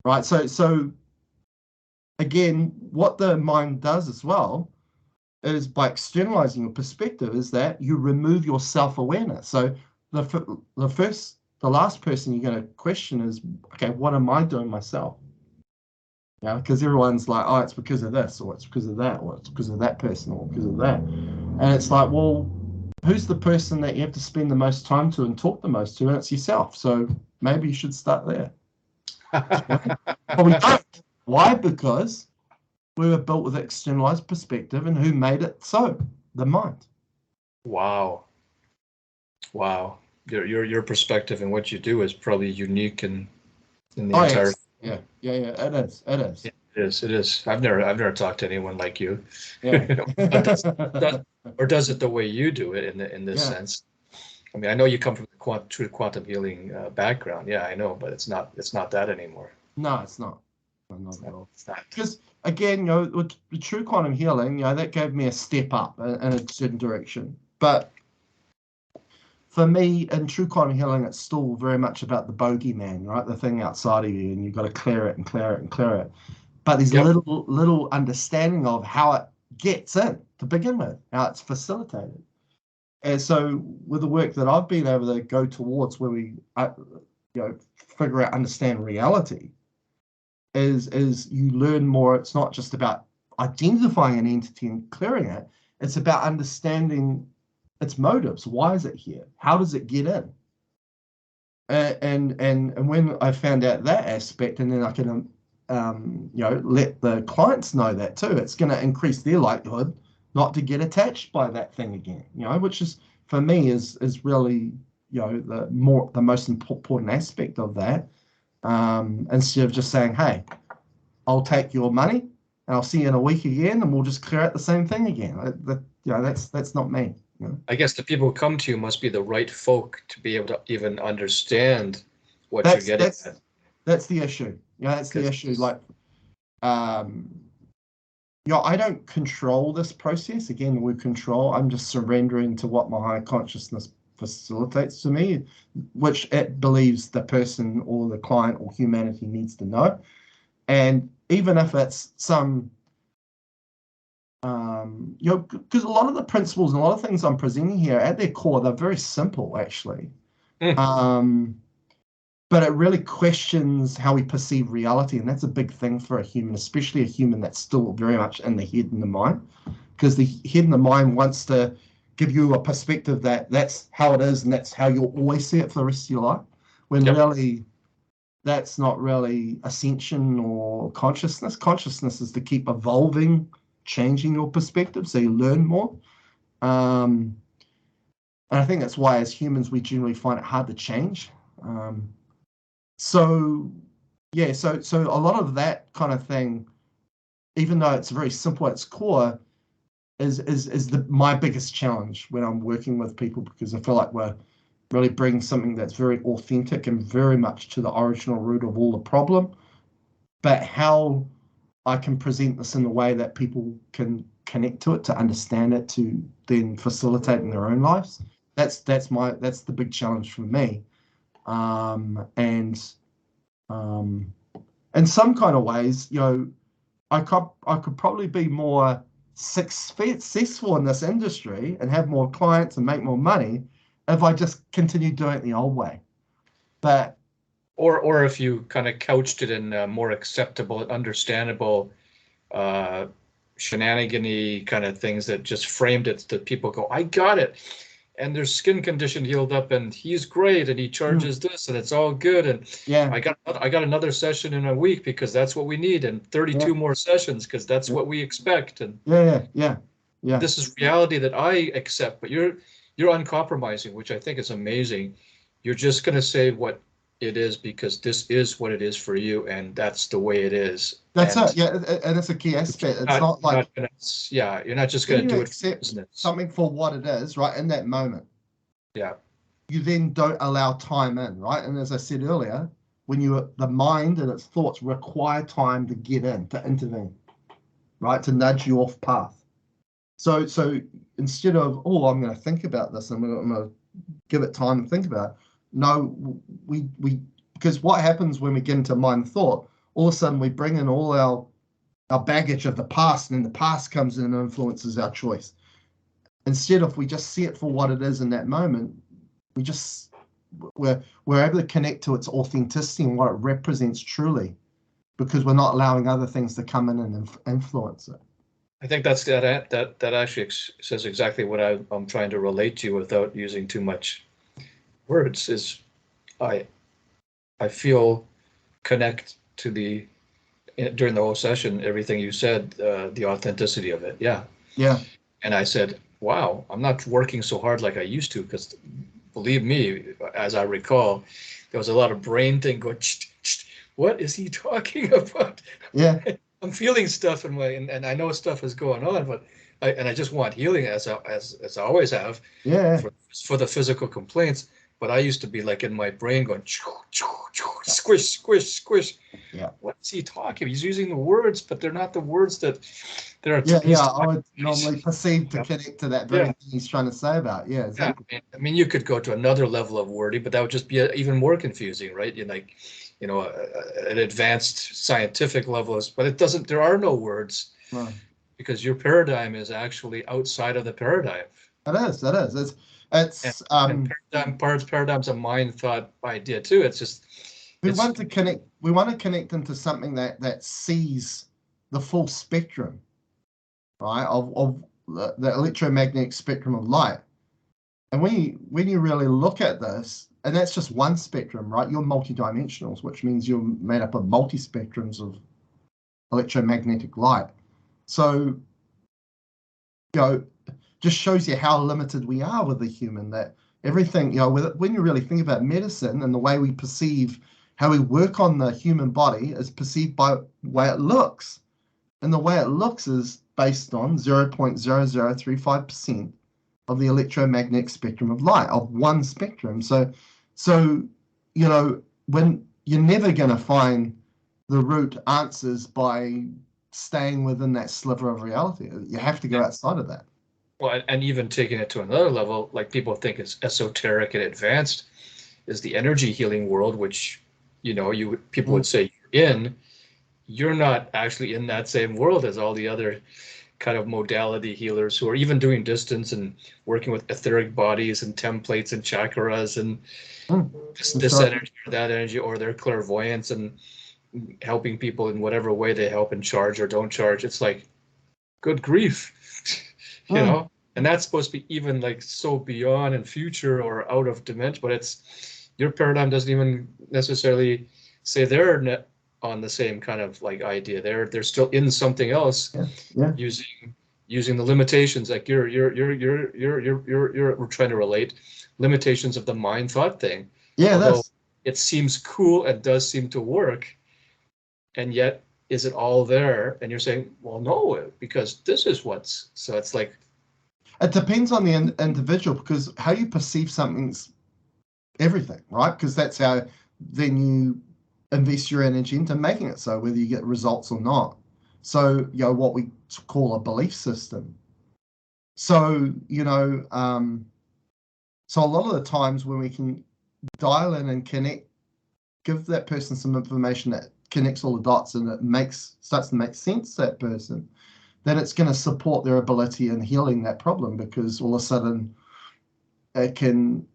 Right? So again, what the mind does as well is by externalizing your perspective is that you remove your self-awareness. So the last person you're going to question is, okay, what am I doing myself? Because everyone's like, it's because of this, or it's because of that, or it's because of that person, or because of that. And it's like, well, who's the person that you have to spend the most time to and talk the most to? And it's yourself. So maybe you should start there. But we don't. Why? Because we were built with externalized perspective, and who made it so? The mind. Wow. Your perspective and what you do is probably unique in the entire. Yeah. It is. I've never talked to anyone like you. Yeah. Or does it the way you do it in this sense. I mean, I know you come from the true quantum healing background. Yeah, I know, but it's not that anymore. No, it's not. Not at all. Because again, with the true quantum healing, that gave me a step up in a certain direction. But for me, in true quantum healing, it's still very much about the bogeyman, right? The thing outside of you, and you've got to clear it and clear it and clear it. But there's little understanding of how it gets in to begin with, how it's facilitated. And so with the work that I've been able to go towards, where we figure out, understand reality, is you learn more. It's not just about identifying an entity and clearing it. It's about understanding its motives. Why is it here? How does it get in? And when I found out that aspect, and then I can let the clients know that too, it's going to increase their likelihood not to get attached by that thing again. Which is, for me, is really the most important aspect of that. Instead of just saying, hey, I'll take your money and I'll see you in a week again, and we'll just clear out the same thing again. That's not me. I guess the people who come to you must be the right folk to be able to even understand what you're getting at. That's the issue. That's the issue. Like, I don't control this process. Again, the word control, I'm just surrendering to what my higher consciousness facilitates to me, which it believes the person or the client or humanity needs to know. And even if it's some, because a lot of the principles and a lot of things I'm presenting here at their core, they're very simple, actually. But it really questions how we perceive reality. And that's a big thing for a human, especially a human that's still very much in the head and the mind. Because the head and the mind wants to give you a perspective that that's how it is and that's how you'll always see it for the rest of your life. When really, that's not really ascension or consciousness. Consciousness is to keep evolving, changing your perspective so you learn more. And I think that's why as humans, we generally find it hard to change. So a lot of that kind of thing, even though it's very simple at its core, my biggest challenge when I'm working with people, because I feel like we're really bringing something that's very authentic and very much to the original root of all the problem, but how I can present this in a way that people can connect to it, to understand it, to then facilitate in their own lives. That's the big challenge for me. And in some kind of ways, I could probably be more successful in this industry and have more clients and make more money if I just continued doing it the old way. But or if you kind of couched it in more acceptable, understandable, shenanigan-y kind of things that just framed it that people go, I got it. And their skin condition healed up, and he's great, and he charges this, and it's all good. And yeah, I got another session in a week because that's what we need, and 32 more sessions because that's what we expect. And yeah. This is reality that I accept, but you're uncompromising, which I think is amazing. You're just going to say what it is because this is what it is for you, and that's the way it is. That's it. Yeah, and it's a key aspect. It's not like you're not just going to do it for business. Something for what it is, right, in that moment. Yeah. You then don't allow time in, right? And as I said earlier, when the mind and its thoughts require time to get in, to intervene, right, to nudge you off path. So instead of, I'm going to think about this, I'm going to give it time to think about it. No, we because what happens when we get into mind thought, all of a sudden we bring in all our baggage of the past, and then the past comes in and influences our choice. Instead, if we just see it for what it is in that moment, we're able to connect to its authenticity and what it represents truly, because we're not allowing other things to come in and influence it. I think that actually says exactly what I'm trying to relate to without using too much words. Is I feel connect to during the whole session, everything you said, the authenticity of it. Yeah. And I said, wow, I'm not working so hard like I used to, because believe me, as I recall, there was a lot of brain thing going, what is he talking about? Yeah. I'm feeling stuff and I know stuff is going on, but I just want healing as I always have. Yeah. For the physical complaints. But I used to be like in my brain going, squish, squish, squish. Yeah. What is he talking? He's using the words, but they're not the words that there are. I would normally perceive to connect to that very thing he's trying to say about. Yeah, exactly. Yeah. I mean, you could go to another level of wording, but that would just be even more confusing, right? An advanced scientific level, but it doesn't. There are no words, because your paradigm is actually outside of the paradigm. It is. It's paradigm's a mind thought idea too. It's just we want to connect into something that sees the full spectrum, right, of the electromagnetic spectrum of light. And when you really look at this, and that's just one spectrum, right? You're multidimensionals, which means you're made up of multi-spectrums of electromagnetic light. So, just shows you how limited we are with the human, that everything, when you really think about medicine and the way we perceive how we work on the human body is perceived by the way it looks. And the way it looks is based on 0.0035% of the electromagnetic spectrum of light, of one spectrum. So when you're never going to find the root answers by staying within that sliver of reality. You have to go outside of that. Well, and even taking it to another level, like people think it's esoteric and advanced, is the energy healing world, which, people would say you're not actually in that same world as all the other kind of modality healers who are even doing distance and working with etheric bodies and templates and chakras and this energy or that energy, or their clairvoyance and helping people in whatever way they help and charge or don't charge. It's like, good grief, and that's supposed to be even like so beyond and future or out of dimension, but it's your paradigm doesn't even necessarily say they're on the same kind of like idea. They're still in something else, using the limitations, like you're we're trying to relate limitations of the mind thought thing. Yeah, although it seems cool and does seem to work, and yet is it all there? And you're saying, well, no, because this is what's, so it's like. It depends on the individual, because how you perceive something's everything, right? Because that's how then you invest your energy into making it so, whether you get results or not. So, what we call a belief system. So, so a lot of the times when we can dial in and connect, give that person some information that connects all the dots and it starts to make sense to that person, then it's going to support their ability in healing that problem, because all of a sudden it can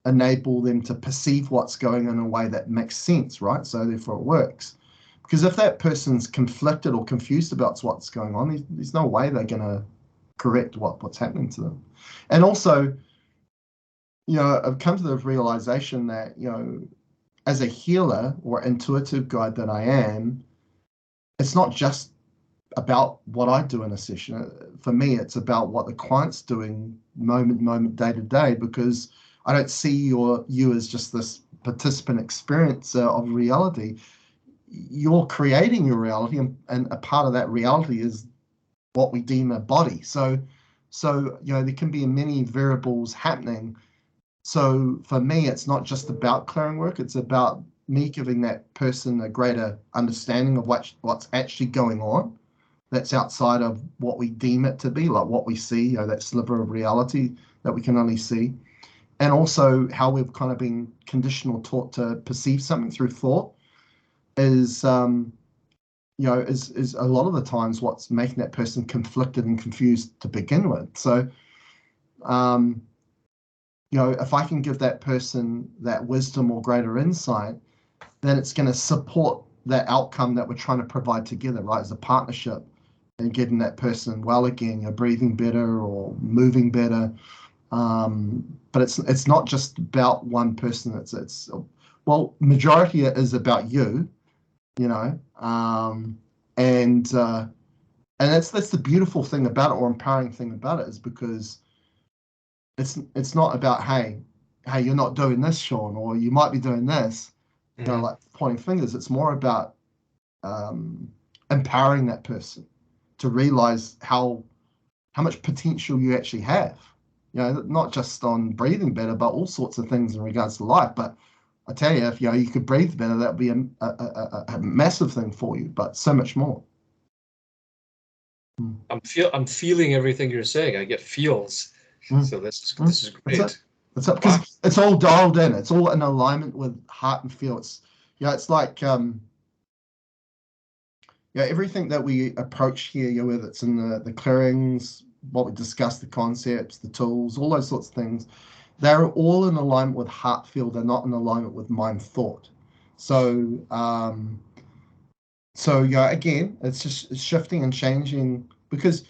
enable them to perceive what's going on in a way that makes sense, right? So therefore it works. Because if that person's conflicted or confused about what's going on, there's no way they're going to correct what's happening to them. And also, I've come to the realization that, as a healer or intuitive guide that I am, it's not just about what I do in a session. For me, it's about what the client's doing moment, day to day, because I don't see you as just this participant experiencer of reality. You're creating your reality, and a part of that reality is what we deem a body. So there can be many variables happening. So for me, it's not just about clearing work, it's about me giving that person a greater understanding of what's actually going on that's outside of what we deem it to be, like what we see, that sliver of reality that we can only see. And also how we've kind of been conditioned or taught to perceive something through thought is a lot of the times what's making that person conflicted and confused to begin with. So, if I can give that person that wisdom or greater insight, then it's going to support that outcome that we're trying to provide together, right, as a partnership, and getting that person well again, breathing better or moving better. But it's not just about one person. It's majority is about you, and that's the beautiful thing about it, or empowering thing about it, is because it's not about, hey, you're not doing this, Sean, or you might be doing this, like pointing fingers. It's more about empowering that person to realize how much potential you actually have, not just on breathing better, but all sorts of things in regards to life. But I tell you, if you could breathe better, that'd be a massive thing for you, but so much more. I'm feeling everything you're saying. I get feels. So this is great. That's it, because it's all dialed in. It's all in alignment with heart and feel. It's like everything that we approach here, whether it's in the clearings, what we discussed, the concepts, the tools, all those sorts of things, they're all in alignment with heart feel. They're not in alignment with mind thought. So again, it's just shifting and changing, because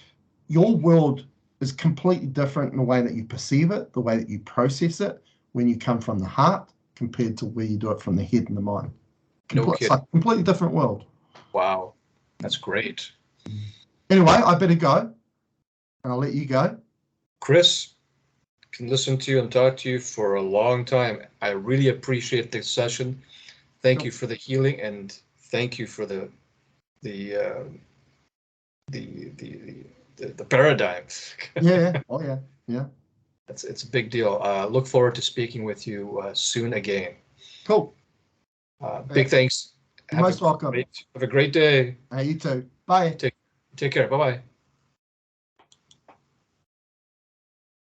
your world is completely different in the way that you perceive it, the way that you process it when you come from the heart compared to where you do it from the head and the mind. It's like a completely different world. Wow, that's great. Anyway, I better go, and I'll let you go. Chris, can listen to you and talk to you for a long time. I really appreciate this session. Thank you for the healing, and thank you for the paradigm. Yeah. Oh yeah. Yeah. It's a big deal. Look forward to speaking with you soon again. Cool. Big thanks. You're most welcome. Have a great day. You too. Bye. Take care. Bye-bye.